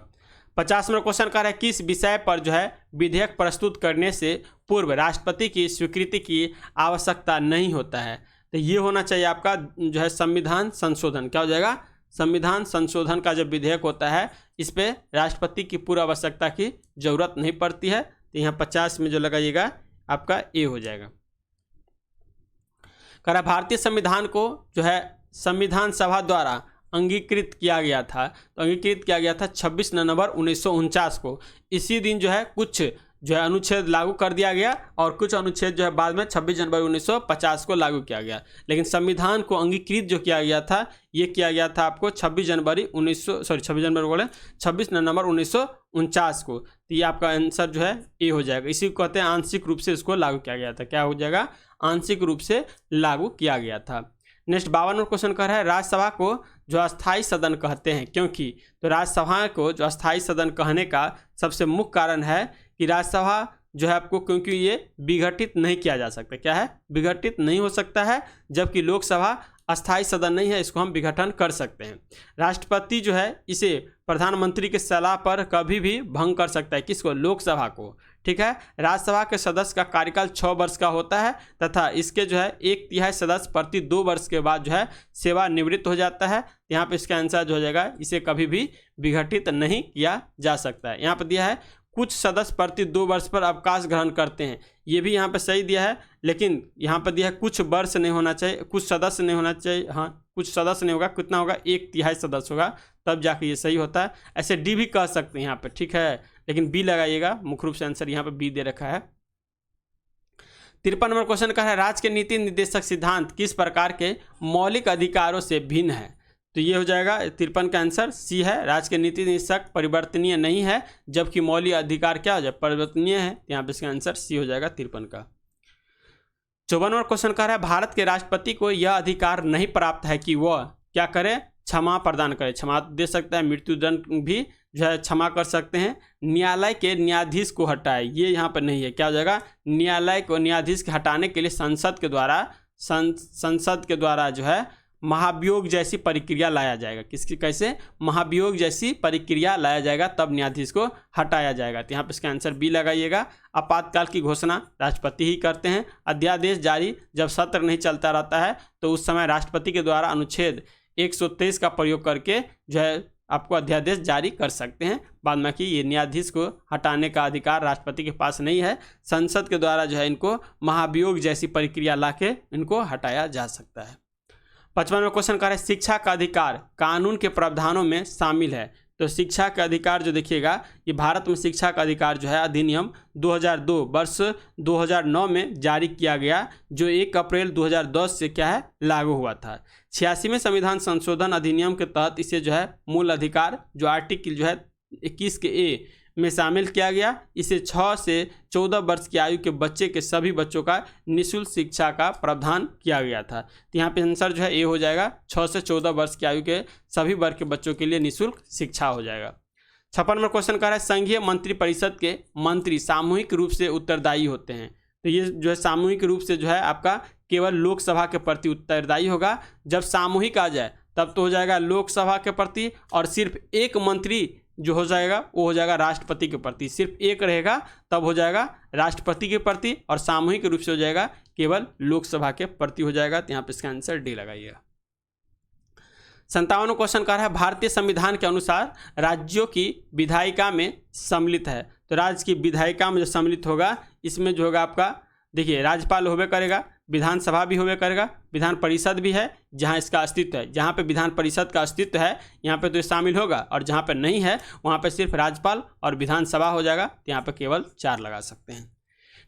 50 नंबर क्वेश्चन कह रहा है किस विषय पर जो है विधेयक प्रस्तुत करने से पूर्व राष्ट्रपति की स्वीकृति की आवश्यकता नहीं होता है। तो ये होना चाहिए आपका जो है संविधान संशोधन। क्या हो जाएगा? संविधान संशोधन का जो विधेयक होता है इस पे राष्ट्रपति की पूर्व आवश्यकता की जरूरत नहीं पड़ती है। तो यहाँ 50 में जो लगाइएगा आपका ए हो जाएगा। कह रहा भारतीय संविधान को जो है संविधान सभा द्वारा अंगीकृत किया गया था। तो अंगीकृत किया गया था 26 नवंबर 1949 को। इसी दिन जो है कुछ जो है अनुच्छेद लागू कर दिया गया और कुछ अनुच्छेद जो है बाद में 26 जनवरी 1950 को लागू किया गया। लेकिन संविधान को अंगीकृत जो किया गया था ये किया गया था आपको 26 नवंबर 1949 को। तो ये आपका आंसर जो है ए हो जाएगा। इसी को कहते हैं आंशिक रूप से इसको लागू किया गया था। क्या हो जाएगा? आंशिक रूप से लागू किया गया था। नेक्स्ट 52 क्वेश्चन कर रहा है राज्यसभा को जो अस्थाई सदन कहते हैं क्योंकि। तो राज्यसभा को जो अस्थाई सदन कहने का सबसे मुख्य कारण है कि राज्यसभा जो है आपको क्योंकि ये विघटित नहीं किया जा सकता। क्या है? विघटित नहीं हो सकता है, जबकि लोकसभा अस्थाई सदन नहीं है, इसको हम विघटन कर सकते हैं। राष्ट्रपति जो है इसे प्रधानमंत्री के सलाह पर कभी भी भंग कर सकता है। किसको? लोकसभा को, ठीक है। राज्यसभा के सदस्य का कार्यकाल 6 वर्ष का होता है तथा इसके जो है 1/3 सदस्य प्रति 2 वर्ष के बाद जो है सेवानिवृत्त हो जाता है। यहाँ पे इसका आंसर जो हो जाएगा इसे कभी भी विघटित नहीं किया जा सकता है। यहाँ पर दिया है कुछ सदस्य प्रति 2 वर्ष पर अवकाश ग्रहण करते हैं। ये भी यहाँ पे सही दिया है, लेकिन यहाँ पर दिया है कुछ वर्ष नहीं होना चाहिए, कुछ सदस्य नहीं होना चाहिए। हाँ, कुछ सदस्य नहीं होगा, कितना होगा? 1/3 सदस्य होगा, तब जाके ये सही होता है। ऐसे डी भी कह सकते हैं यहाँ पे, ठीक है, लेकिन बी लगाइएगा। मुख्य रूप से आंसर यहाँ पे बी दे रखा है। 53 नंबर क्वेश्चन का है राज्य के नीति निर्देशक सिद्धांत किस प्रकार के मौलिक अधिकारों से भिन्न है। तो ये हो जाएगा 53 का आंसर सी है। राज्य के नीति निर्देशक परिवर्तनीय नहीं है, जबकि मौलिक अधिकार क्या हो जाए? परिवर्तनीय है। यहाँ पे इसका आंसर सी हो जाएगा 53 का। 54 नंबर क्वेश्चन कह रहा है भारत के राष्ट्रपति को यह अधिकार नहीं प्राप्त है कि वह क्या करे? क्षमा प्रदान करे। क्षमा दे सकता है, मृत्युदंड भी जो है क्षमा कर सकते हैं। न्यायालय के न्यायाधीश को हटाए, ये यहाँ पर नहीं है। क्या हो जाएगा? न्यायालय को न्यायाधीश के हटाने के लिए संसद के द्वारा जो है महाभियोग जैसी प्रक्रिया लाया जाएगा। किसकी? कैसे? महाभियोग जैसी प्रक्रिया लाया जाएगा, तब न्यायाधीश को हटाया जाएगा। तो यहाँ पे इसका आंसर बी लगाइएगा। आपातकाल की घोषणा राष्ट्रपति ही करते हैं। अध्यादेश जारी जब सत्र नहीं चलता रहता है तो उस समय राष्ट्रपति के द्वारा अनुच्छेद 123 का प्रयोग करके जो है आपको अध्यादेश जारी कर सकते हैं। बाद में कि ये न्यायाधीश को हटाने का अधिकार राष्ट्रपति के पास नहीं है, संसद के द्वारा जो है इनको महाभियोग जैसी प्रक्रिया ला के इनको हटाया जा सकता है। 55वां क्वेश्चन कह रहा है शिक्षा का अधिकार कानून के प्रावधानों में शामिल है। तो शिक्षा का अधिकार जो देखिएगा ये भारत में शिक्षा का अधिकार जो है अधिनियम 2002 वर्ष 2009 में जारी किया गया, जो 1 अप्रैल 2010 से क्या है लागू हुआ था। 86वें संविधान संशोधन अधिनियम के तहत इसे जो है मूल अधिकार जो आर्टिकल जो है 21 के ए में शामिल किया गया। इसे 6 से 14 वर्ष की आयु के बच्चे के सभी बच्चों का निःशुल्क शिक्षा का प्रावधान किया गया था। तो यहाँ पे आंसर जो है ए हो जाएगा। 6 से 14 वर्ष की आयु के सभी वर्ग के बच्चों के लिए निःशुल्क शिक्षा हो जाएगा। 56 नंबर क्वेश्चन कह रहा है संघीय मंत्रिपरिषद के मंत्री सामूहिक रूप से उत्तरदायी होते हैं। तो ये जो है सामूहिक रूप से जो है आपका केवल लोकसभा के प्रति उत्तरदायी होगा। जब सामूहिक आ जाए तब तो हो जाएगा लोकसभा के प्रति, और सिर्फ एक मंत्री जो हो जाएगा वो हो जाएगा राष्ट्रपति के प्रति। सिर्फ एक रहेगा तब हो जाएगा राष्ट्रपति के प्रति, और सामूहिक रूप से हो जाएगा केवल लोकसभा के प्रति हो जाएगा। तो यहाँ पे इसका आंसर डी लगाइएगा। 57वां क्वेश्चन कह रहा है भारतीय संविधान के अनुसार राज्यों की विधायिका में सम्मिलित है। तो राज्य की विधायिका में जो सम्मिलित होगा इसमें जो होगा आपका देखिए राज्यपाल होबे करेगा, विधानसभा भी होबे करेगा, विधान परिषद भी है जहां इसका अस्तित्व है। जहां पे विधान परिषद का अस्तित्व है यहाँ पे तो ये शामिल होगा, और जहां पे नहीं है वहां पे सिर्फ राज्यपाल और विधानसभा हो जाएगा। तो यहाँ पे केवल 4 लगा सकते हैं।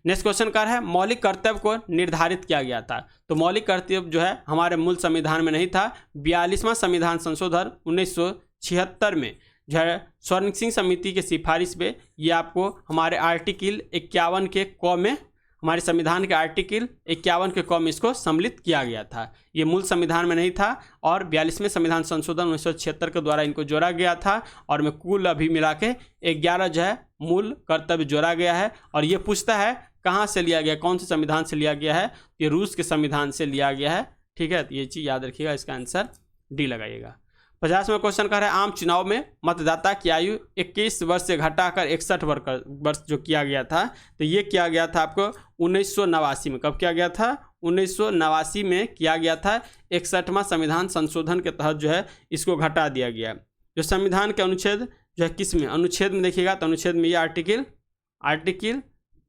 नेक्स्ट क्वेश्चन क्या है मौलिक कर्तव्य को निर्धारित किया गया था। तो मौलिक कर्तव्य जो है हमारे मूल संविधान में नहीं था। 42वां संविधान संशोधन 1976 में जो है स्वर्ण सिंह समिति के सिफारिश पे ये आपको हमारे आर्टिकल 51 के क में, हमारे संविधान के आर्टिकल 51 के क में इसको सम्मिलित किया गया था। ये मूल संविधान में नहीं था और 42वें संविधान संशोधन 1976 के द्वारा इनको जोड़ा गया था और में कुल अभी मिला के 11 जो है मूल कर्तव्य जोड़ा गया है। और ये पूछता है कहाँ से लिया गया, कौन से संविधान से लिया गया है, ये रूस के संविधान से लिया गया है। ठीक है, तो ये चीज़ याद रखिएगा, इसका आंसर डी लगाइएगा। 50वां क्वेश्चन कह रहा है आम चुनाव में मतदाता की आयु 21 वर्ष से घटाकर 61 वर्ष जो किया गया था, तो ये किया गया था आपको 1989 में। कब किया गया था? 1989 में किया गया था। 61वां संविधान संशोधन के तहत जो है इसको घटा दिया गया। जो संविधान के अनुच्छेद जो है किस में, अनुच्छेद में देखिएगा तो अनुच्छेद में ये आर्टिकल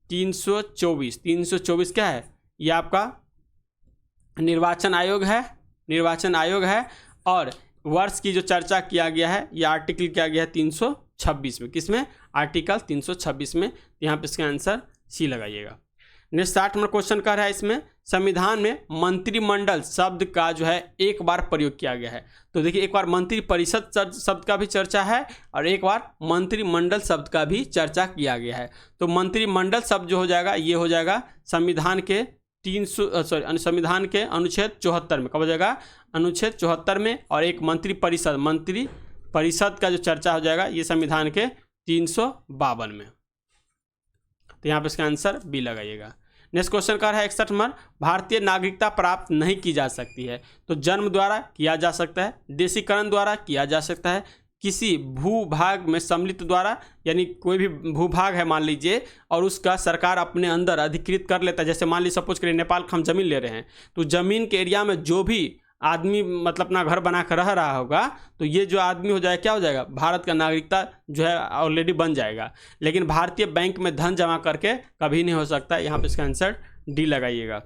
324 क्या है, ये आपका निर्वाचन आयोग है। और वर्ष की जो चर्चा किया गया है ये आर्टिकल किया गया है 326 में। किस में? आर्टिकल 326 में। यहाँ पे इसका आंसर सी लगाइएगा। नेक्स्ट 60 नंबर क्वेश्चन कर रहा है, इसमें संविधान में मंत्रिमंडल शब्द का जो है एक बार प्रयोग किया गया है। तो देखिए, एक बार मंत्रिपरिषद शब्द का भी चर्चा है और एक बार मंत्रिमंडल शब्द का भी चर्चा किया गया है। तो मंत्रिमंडल शब्द जो हो जाएगा ये हो जाएगा संविधान के संविधान के अनुच्छेद 74 में। कब हो जाएगा? अनुच्छेद 74 में। और एक मंत्रिपरिषद का जो चर्चा हो जाएगा ये संविधान के 352 में। तो यहाँ पे इसका आंसर बी लगाइएगा। नेक्स्ट क्वेश्चन का है 61 नंबर, भारतीय नागरिकता प्राप्त नहीं की जा सकती है। तो जन्म द्वारा किया जा सकता है, देशीकरण द्वारा किया जा सकता है, किसी भूभाग में सम्मिलित द्वारा, यानी कोई भी भूभाग है मान लीजिए और उसका सरकार अपने अंदर अधिकृत कर लेता है। जैसे मान लीजिए सपोज करिए नेपाल का हम जमीन ले रहे हैं, तो जमीन के एरिया में जो भी आदमी मतलब अपना घर बना कर रह रहा होगा, तो ये जो आदमी हो जाएगा क्या हो जाएगा? भारत का नागरिकता जो है ऑलरेडी बन जाएगा। लेकिन भारतीय बैंक में धन जमा करके कभी नहीं हो सकता। यहाँ पे इसका आंसर डी लगाइएगा।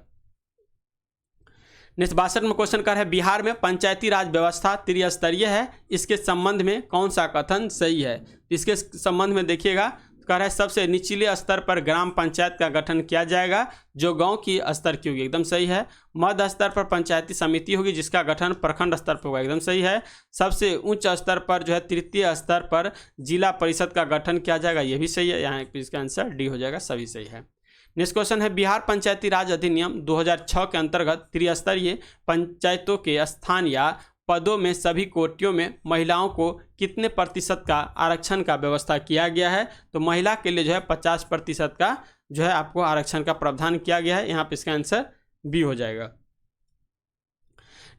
नेक्स्ट 62 में क्वेश्चन कर है, बिहार में पंचायती राज व्यवस्था त्रिस्तरीय है, इसके संबंध में कौन सा कथन सही है? इसके संबंध में देखिएगा, कह रहा है सबसे निचले स्तर पर ग्राम पंचायत का गठन किया जाएगा जो गांव की स्तर की होगी, एकदम सही है। मध्य स्तर पर पंचायती समिति होगी जिसका गठन प्रखंड स्तर पर होगा, एकदम सही है। सबसे उच्च स्तर पर जो है तृतीय स्तर पर जिला परिषद का गठन किया जाएगा, ये भी सही है। यहाँ इसका आंसर डी हो जाएगा, सभी सही है। नेक्स्ट क्वेश्चन है, बिहार पंचायती राज अधिनियम 2006 के अंतर्गत त्रिस्तरीय पंचायतों के स्थान या पदों में सभी कोटियों में महिलाओं को कितने प्रतिशत का आरक्षण का व्यवस्था किया गया है? तो महिला के लिए जो है 50% का जो है आपको आरक्षण का प्रावधान किया गया है। यहाँ पे इसका आंसर बी हो जाएगा।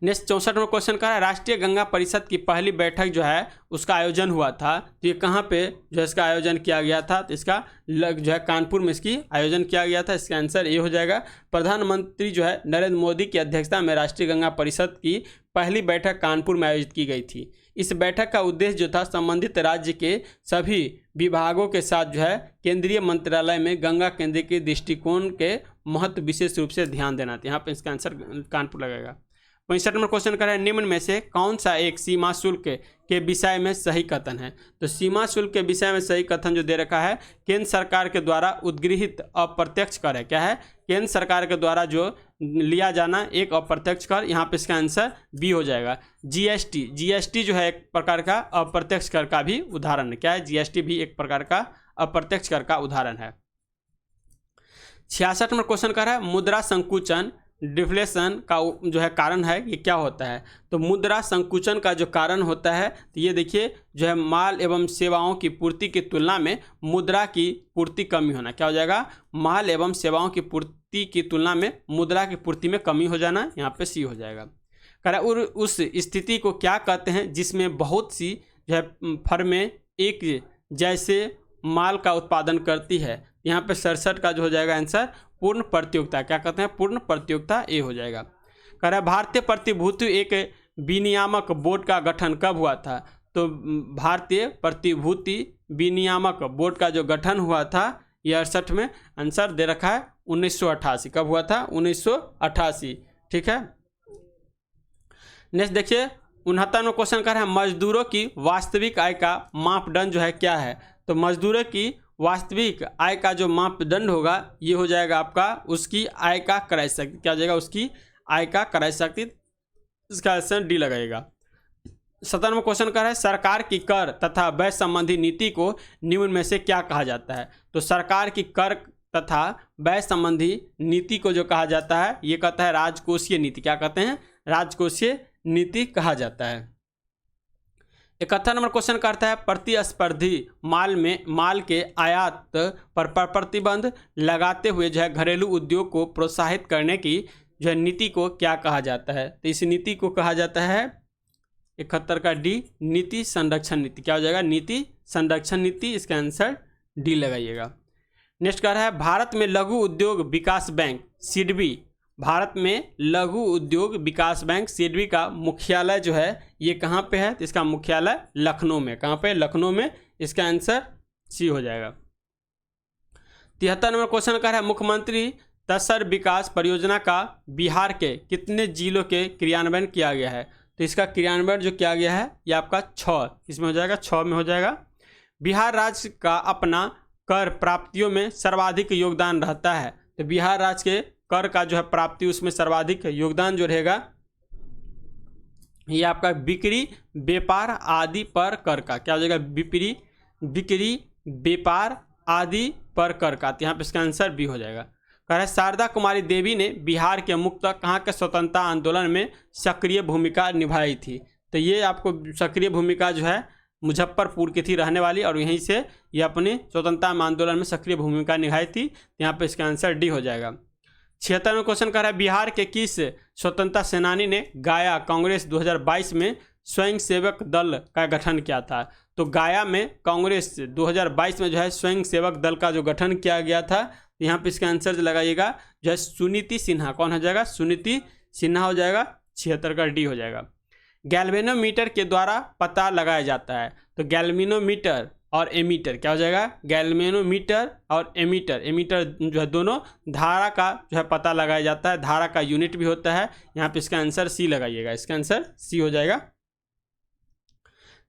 नेक्स्ट 64 में क्वेश्चन का है, राष्ट्रीय गंगा परिषद की पहली बैठक जो है उसका आयोजन हुआ था, तो ये कहाँ पे जो है इसका आयोजन किया गया था? तो इसका जो है कानपुर में इसकी आयोजन किया गया था। इसका आंसर ये हो जाएगा। प्रधानमंत्री जो है नरेंद्र मोदी की अध्यक्षता में राष्ट्रीय गंगा परिषद की पहली बैठक कानपुर में आयोजित की गई थी। इस बैठक का उद्देश्य जो था संबंधित राज्य के सभी विभागों के साथ जो है केंद्रीय मंत्रालय में गंगा केंद्र के दृष्टिकोण के महत्व विशेष रूप से ध्यान देना था। यहाँ पे इसका आंसर कानपुर लगेगा। 65 नंबर क्वेश्चन कर रहे हैं, निम्न में से कौन सा एक सीमा शुल्क के विषय में सही कथन है? तो सीमा शुल्क के विषय में सही कथन जो दे रखा है, केंद्र सरकार के द्वारा उद्गृहित अप्रत्यक्ष कर है। क्या है? केंद्र सरकार के द्वारा जो लिया जाना एक अप्रत्यक्ष कर। यहाँ पे इसका आंसर बी हो जाएगा। जीएसटी जो है एक प्रकार का अप्रत्यक्ष कर का भी उदाहरण है। क्या है? जीएसटी भी एक प्रकार का अप्रत्यक्ष कर का उदाहरण है। 66 नंबर क्वेश्चन कर रहा है, मुद्रा संकुचन डिफ्लेशन का जो है कारण है, ये क्या होता है? तो मुद्रा संकुचन का जो कारण होता है, तो ये देखिए जो है माल एवं सेवाओं की पूर्ति की तुलना में मुद्रा की पूर्ति कमी होना। क्या हो जाएगा? माल एवं सेवाओं की पूर्ति की तुलना में मुद्रा की पूर्ति में कमी हो जाना। यहाँ पे सी हो जाएगा। कह रहा है उस स्थिति को क्या कहते हैं जिसमें बहुत सी जो है फर्में एक जैसे माल का उत्पादन करती है? यहाँ पे 67 का जो हो जाएगा आंसर पूर्ण प्रतियोगिता। क्या कहते हैं? पूर्ण प्रतियोगिता, ए हो जाएगा। कह रहा है भारतीय प्रतिभूति एक विनियामक बोर्ड का गठन कब हुआ था? तो भारतीय प्रतिभूति विनियामक बोर्ड का जो गठन हुआ था ये 68 में। आंसर दे रखा है 1988। कब हुआ था? 1988। ठीक है। नेक्स्ट देखिए 69वां क्वेश्चन कर रहा है, मजदूरों की वास्तविक आय का मापदंड जो है क्या है? तो मजदूरों की वास्तविक आय का जो मापदंड होगा ये हो जाएगा आपका उसकी आय का क्रय शक्ति। क्या हो जाएगा? उसकी आय का क्रय शक्ति। इसका आंसर डी लगाएगा। 17वां क्वेश्चन कर है सरकार की कर तथा व्यय संबंधी नीति को निम्न में से क्या कहा जाता है। तो सरकार की कर तथा व्यय संबंधी नीति को जो कहा जाता है ये कहता है राजकोषीय नीति। क्या कहते हैं? राजकोषीय नीति कहा जाता है। 71 नंबर क्वेश्चन करता है प्रतिस्पर्धी माल के आयात पर प्रतिबंध लगाते हुए जो है घरेलू उद्योग को प्रोत्साहित करने की जो है नीति को क्या कहा जाता है। तो इस नीति को कहा जाता है 71 का डी नीति संरक्षण नीति। क्या हो जाएगा? नीति संरक्षण नीति। इसका आंसर डी लगाइएगा। नेक्स्ट कह रहा है भारत में लघु उद्योग विकास बैंक सिडबी, भारत में लघु उद्योग विकास बैंक सिडबी का मुख्यालय जो है ये कहाँ पे है? तो इसका मुख्यालय लखनऊ में। कहाँ पे? लखनऊ में। इसका आंसर सी हो जाएगा। 73 नंबर क्वेश्चन कह रहा है मुख्यमंत्री तसर विकास परियोजना का बिहार के कितने जिलों के क्रियान्वयन किया गया है। तो इसका क्रियान्वयन जो किया गया है ये आपका 6 इसमें हो जाएगा, 6 में हो जाएगा। बिहार राज्य का अपना कर प्राप्तियों में सर्वाधिक योगदान रहता है। तो बिहार राज्य के कर का जो है प्राप्ति उसमें सर्वाधिक योगदान जो रहेगा ये आपका बिक्री व्यापार आदि पर कर का। क्या हो जाएगा? बिक्री व्यापार आदि पर कर का। तो यहाँ पे इसका आंसर बी हो जाएगा। कह रहा है शारदा कुमारी देवी ने बिहार के मुक्त कहाँ के स्वतंत्रता आंदोलन में सक्रिय भूमिका निभाई थी। तो ये आपको सक्रिय भूमिका जो है मुजफ्फरपुर की थी रहने वाली और यहीं से ये अपने स्वतंत्रता आंदोलन में सक्रिय भूमिका निभाई थी। यहाँ पे इसका आंसर डी हो जाएगा। 76वां क्वेश्चन कह रहा है बिहार के किस स्वतंत्रता सेनानी ने गाया कांग्रेस 2022 में स्वयं सेवक दल का गठन किया था। तो गाया में कांग्रेस 2022 में जो है स्वयं सेवक दल का जो गठन किया गया था। यहाँ पे इसका आंसर लगाइएगा जो है सुनीति सिन्हा। कौन हो जाएगा? सुनीति सिन्हा हो जाएगा। 76 का डी हो जाएगा। गैल्वेनोमीटर के द्वारा पता लगाया जाता है। तो गैल्वेनोमीटर और एमीटर क्या हो जाएगा? गैल्वेनोमीटर और एमीटर जो है दोनों धारा का जो है पता लगाया जाता है। धारा का यूनिट भी होता है। यहाँ पे इसका आंसर सी लगाइएगा। इसका आंसर सी हो जाएगा।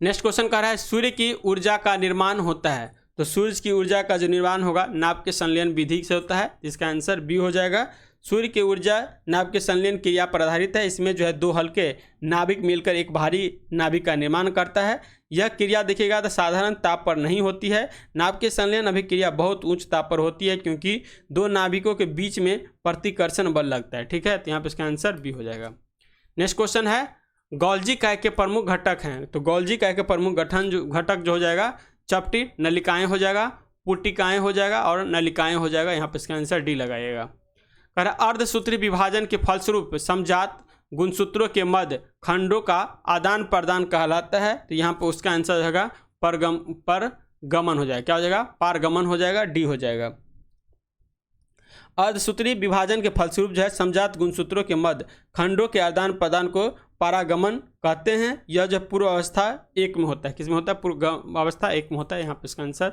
नेक्स्ट क्वेश्चन कह रहा है सूर्य की ऊर्जा का निर्माण होता है। तो सूर्य की ऊर्जा का जो निर्माण होगा नाभ के संलयन विधि से होता है। इसका आंसर बी हो जाएगा। सूर्य की ऊर्जा नाभ के संलयन क्रिया पर आधारित है। इसमें जो है दो हल्के नाभिक मिलकर एक भारी नाभिक का निर्माण करता है। यह क्रिया देखिएगा तो साधारण ताप पर नहीं होती है। नाभ के संलयन अभिक्रिया बहुत उच्च ताप पर होती है क्योंकि दो नाभिकों के बीच में प्रतिकर्षण बल लगता है। ठीक है, तो यहाँ पे इसका आंसर बी हो जाएगा। नेक्स्ट क्वेश्चन है गोल्जी काय के प्रमुख घटक हैं। तो गोल्जी काय के प्रमुख घटक जो हो जाएगा चपटी नलिकाएं हो जाएगा, पुटिकाएं हो जाएगा और नलिकाएं हो जाएगा। यहाँ पे इसका आंसर डी लगाइएगा। कह रहा अर्धसूत्री विभाजन के फलस्वरूप समजात गुणसूत्रों के मध्य खंडों का आदान प्रदान कहलाता है। तो यहाँ पे उसका आंसर होगा परगमन हो जाएगा। क्या हो जाएगा? पारगमन हो जाएगा। डी हो जाएगा। अर्धसूत्री विभाजन के फलस्वरूप जो है समजात गुणसूत्रों के मध्य खंडों के आदान प्रदान को पारागमन कहते हैं। यह जो पूर्व अवस्था एक में होता है। किस में होता है? पूर्व अवस्था एक में होता है। यहाँ पे इसका आंसर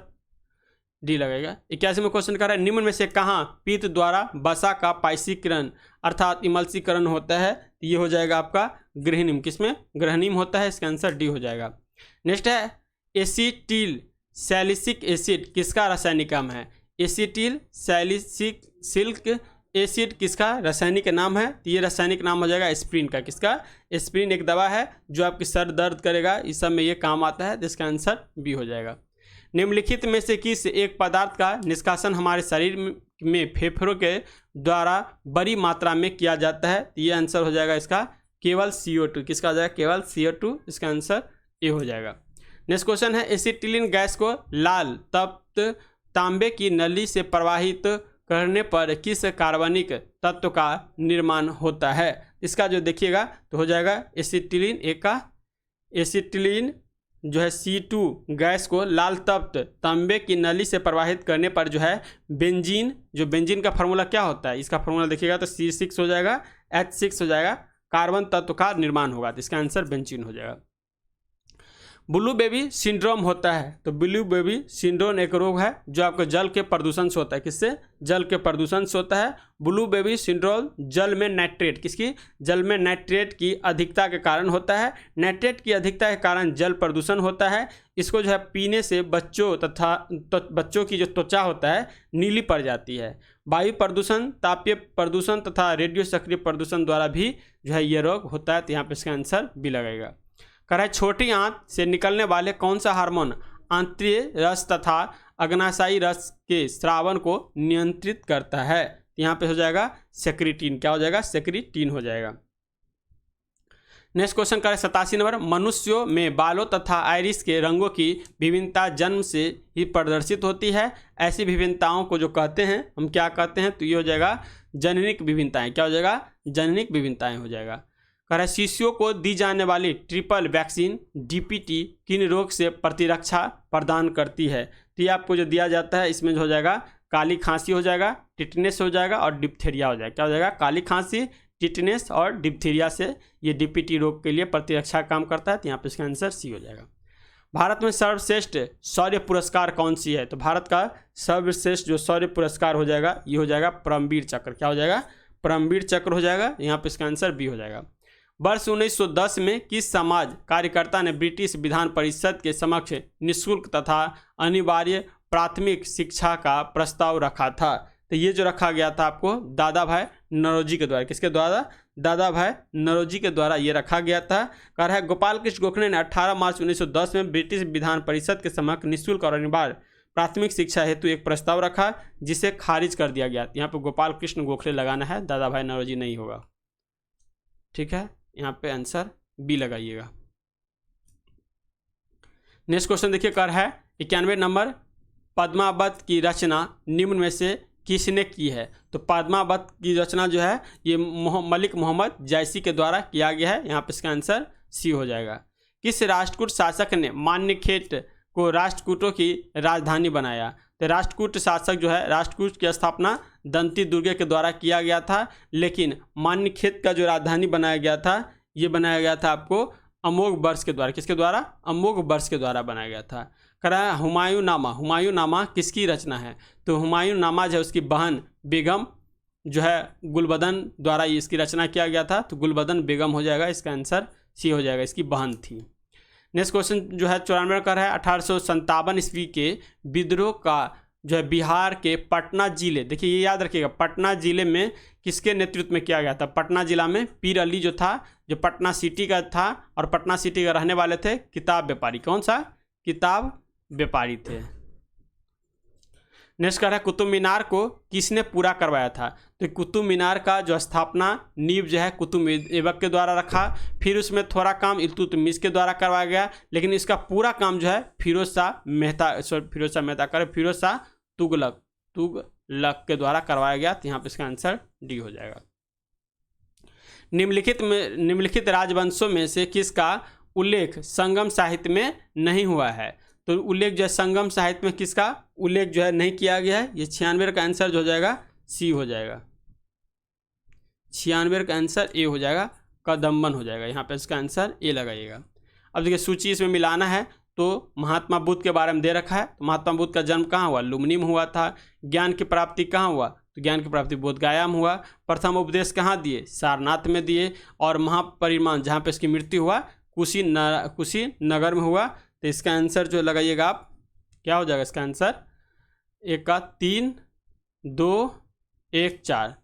डी लगेगा। 81वां क्वेश्चन कर रहा है निम्न में से कहाँ पीत द्वारा वसा का पाइसीकरण अर्थात इमल्सीकरण होता है? ये हो जाएगा आपका गृहनीम। किसमें? गृहनीम होता है। इसका आंसर डी हो जाएगा। नेक्स्ट है एसिटिल सैलिसिक एसिड किसका रासायनिक नाम है? एसिटिल सैलिसिक एसिड किसका रासायनिक नाम है? तो ये रासायनिक नाम हो जाएगा एस्प्रिन का। किसका? एस्प्रिन एक दवा है जो आपकी सर दर्द करेगा, इस सब में ये काम आता है। जिसका आंसर बी हो जाएगा। निम्नलिखित में से किस एक पदार्थ का निष्कासन हमारे शरीर में फेफड़ों के द्वारा बड़ी मात्रा में किया जाता है? तो ये आंसर हो जाएगा इसका केवल CO2। किसका हो जाएगा? केवल CO2। इसका आंसर ए हो जाएगा। नेक्स्ट क्वेश्चन है एसिटिलीन गैस को लाल तप्त तांबे की नली से प्रवाहित करने पर किस कार्बनिक तत्व का निर्माण होता है? इसका जो देखिएगा तो हो जाएगा एसिटिलीन एक का एसिटिलीन जो है C2 गैस को लाल तप्त तांबे की नली से प्रवाहित करने पर जो है बेंजीन, जो बेंजीन का फार्मूला क्या होता है? इसका फार्मूला देखिएगा तो C6 हो जाएगा, H6 हो जाएगा, कार्बन तत्व का निर्माण होगा। तो इसका आंसर बेंजीन हो जाएगा। ब्लू बेबी सिंड्रोम होता है। तो ब्लू बेबी सिंड्रोम एक रोग है जो आपको जल के प्रदूषण से होता है। किससे? जल के प्रदूषण से होता है। ब्लू बेबी सिंड्रोम जल में नाइट्रेट किसकी? जल में नाइट्रेट की अधिकता के कारण होता है। नाइट्रेट की अधिकता के कारण जल प्रदूषण होता है। इसको जो है पीने से बच्चों की जो त्वचा होता है नीली पड़ जाती है। वायु प्रदूषण, तापीय प्रदूषण तथा रेडियो सक्रिय प्रदूषण द्वारा भी जो है ये रोग होता है। तो यहाँ पे इसका आंसर भी लगेगा। कह रहा है छोटी आंत से निकलने वाले कौन सा हार्मोन आंतरिक रस तथा अग्नाशयी रस के स्रावन को नियंत्रित करता है? यहाँ पे हो जाएगा सेक्रेटिन। क्या हो जाएगा? सेक्रेटिन हो जाएगा। नेक्स्ट क्वेश्चन करें 87 नंबर, मनुष्यों में बालों तथा आइरिस के रंगों की विभिन्नता जन्म से ही प्रदर्शित होती है। ऐसी विभिन्नताओं को जो कहते हैं हम क्या कहते हैं? तो ये हो जाएगा जननिक विभिन्नताएं। क्या हो जाएगा? जननिक विभिन्नताएं हो जाएगा। कह रहा है शिशुओं को दी जाने वाली ट्रिपल वैक्सीन डीपीटी किन रोग से प्रतिरक्षा प्रदान करती है? तो ये आपको जो दिया जाता है इसमें जो हो जाएगा काली खांसी हो जाएगा, टिटनेस हो जाएगा और डिप्थीरिया हो जाएगा। क्या हो जाएगा? काली खांसी, टिटनेस और डिप्थीरिया से ये डीपीटी रोग के लिए प्रतिरक्षा काम करता है। तो यहाँ पे इसका आंसर सी हो जाएगा। भारत में सर्वश्रेष्ठ शौर्य पुरस्कार कौन सी है? तो भारत का सर्वश्रेष्ठ जो शौर्य पुरस्कार हो जाएगा ये हो जाएगा परमवीर चक्र। क्या हो जाएगा? परमवीर चक्र हो जाएगा। यहाँ पे इसका आंसर बी हो जाएगा। वर्ष 1910 में किस समाज कार्यकर्ता ने ब्रिटिश विधान परिषद के समक्ष निःशुल्क तथा अनिवार्य प्राथमिक शिक्षा का प्रस्ताव रखा था? तो ये जो रखा गया था आपको दादा भाई नौरोजी के द्वारा। किसके द्वारा? दादा भाई नौरोजी के द्वारा ये रखा गया था। कह रहा है गोपाल कृष्ण गोखले ने 18 मार्च 1910 में ब्रिटिश विधान परिषद के समक्ष निःशुल्क और अनिवार्य प्राथमिक शिक्षा हेतु एक प्रस्ताव रखा जिसे खारिज कर दिया गया। यहाँ पे गोपाल कृष्ण गोखले लगाना है, दादा भाई नौरोजी नहीं होगा। ठीक है, यहाँ पे आंसर बी लगाइएगा। नेक्स्ट क्वेश्चन देखिए, कर है 91 नंबर, पद्मावत की रचना निम्न में से किसने की है? तो पद्मावत की रचना जो है ये मलिक मोहम्मद जैसी के द्वारा किया गया है। यहाँ पे इसका आंसर सी हो जाएगा। किस राष्ट्रकूट शासक ने मान्यखेट को राष्ट्रकूटों की राजधानी बनाया? तो राष्ट्रकूट शासक जो है, राष्ट्रकूट की स्थापना दंती दुर्गे के द्वारा किया गया था, लेकिन मान्यखेट का जो राजधानी बनाया गया था ये बनाया गया था आपको अमोघ वर्ष के द्वारा। किसके द्वारा? अमोघ वर्ष के द्वारा बनाया गया था। करा हुमायूंनामा, हुमायूंनामा किसकी रचना है? तो हुमायूंनामा जो है उसकी बहन बेगम जो है गुलबदन द्वारा इसकी रचना किया गया था। तो गुलबदन बेगम हो जाएगा, इसका आंसर सी हो जाएगा, इसकी बहन थी। नेक्स्ट क्वेश्चन जो है 94 का है 1857 ईस्वी के विद्रोह का जो है बिहार के पटना जिले, देखिए ये याद रखिएगा, पटना जिले में किसके नेतृत्व में किया गया था? पटना जिला में पीर अली जो था, जो पटना सिटी का था और पटना सिटी का रहने वाले थे किताब व्यापारी। कौन सा? किताब व्यापारी थे। नेक्स्ट कह रहा है कुतुब मीनार को किसने पूरा करवाया था? तो कुतुब मीनार का जो स्थापना नींव जो है कुतुब ऐबक के द्वारा रखा, फिर उसमें थोड़ा काम इल्तुतमिश के द्वारा करवाया गया, लेकिन इसका पूरा काम जो है फिरोज शाह तुगलक के द्वारा करवाया गया। तो यहाँ पे इसका आंसर डी हो जाएगा। निम्नलिखित राजवंशों में से किसका उल्लेख संगम साहित्य में नहीं हुआ है? तो उल्लेख जो है संगम साहित्य में किसका उल्लेख जो है नहीं किया गया है? ये 96 का आंसर जो हो जाएगा सी हो जाएगा। 96 का आंसर ए हो जाएगा, कदम्बन हो जाएगा। यहाँ पे इसका आंसर ए लगाइएगा। अब देखिए सूची इसमें मिलाना है, तो महात्मा बुद्ध के बारे में दे रखा है। तो महात्मा बुद्ध का जन्म कहाँ हुआ? लुम्बिनी में हुआ था। ज्ञान की प्राप्ति कहाँ हुआ? तो ज्ञान की प्राप्ति बोधगया में हुआ। प्रथम उपदेश कहाँ दिए? सारनाथ में दिए। और महापरिनिर्वाण जहाँ पे इसकी मृत्यु हुआ कुशीनगर में हुआ। तो इसका आंसर जो लगाइएगा आप, क्या हो जाएगा इसका आंसर? एक का 3 2 1 4,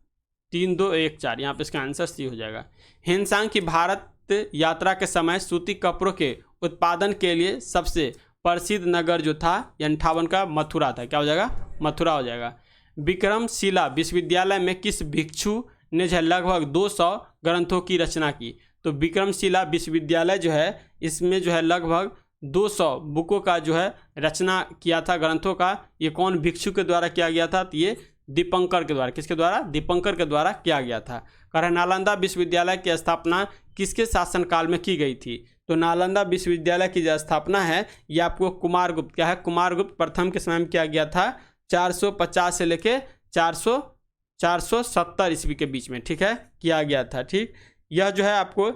3 2 1 4, यहाँ पे इसका आंसर सी हो जाएगा। हिंसांग की भारत यात्रा के समय सूती कपड़ों के उत्पादन के लिए सबसे प्रसिद्ध नगर जो था 58 का मथुरा था। क्या हो जाएगा? मथुरा हो जाएगा। विक्रमशिला विश्वविद्यालय में किस भिक्षु ने जो है लगभग 200 ग्रंथों की रचना की? तो विक्रमशिला विश्वविद्यालय जो है इसमें जो है लगभग 200 बुकों का जो है रचना किया था, ग्रंथों का। ये कौन भिक्षु के द्वारा किया गया था? तो ये दीपंकर के द्वारा। किसके द्वारा? दीपंकर के द्वारा किया गया था। कह रहे नालंदा विश्वविद्यालय की स्थापना किसके शासनकाल में की गई थी? तो नालंदा विश्वविद्यालय की जो स्थापना है ये आपको कुमारगुप्त, क्या है, कुमारगुप्त प्रथम के समय में किया गया था, 450 से लेके 470 ईस्वी के बीच में, ठीक है, किया गया था। ठीक, यह जो है आपको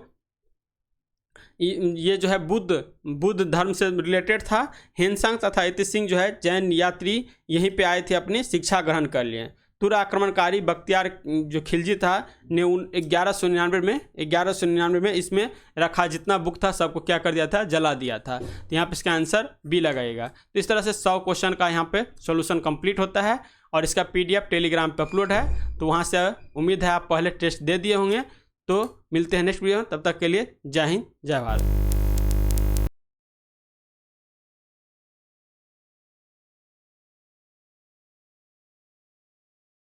ये जो है बुद्ध धर्म से रिलेटेड था। हिंसांग तथा इति सिंह जो है जैन यात्री यहीं पे आए थे, अपनी शिक्षा ग्रहण कर लिए। तुर्क आक्रमणकारी बख्तियार जो खिलजी था ने 1199 में इसमें रखा जितना बुक था सबको क्या कर दिया था? जला दिया था। तो यहाँ पे इसका आंसर बी लगाएगा। तो इस तरह से 100 क्वेश्चन का यहाँ पे सॉल्यूशन कंप्लीट होता है और इसका PDF टेलीग्राम पे अपलोड है। तो वहाँ से उम्मीद है आप पहले टेस्ट दे दिए होंगे। तो मिलते हैं नेक्स्ट वीडियो में, तब तक के लिए जय हिंद जय भारत।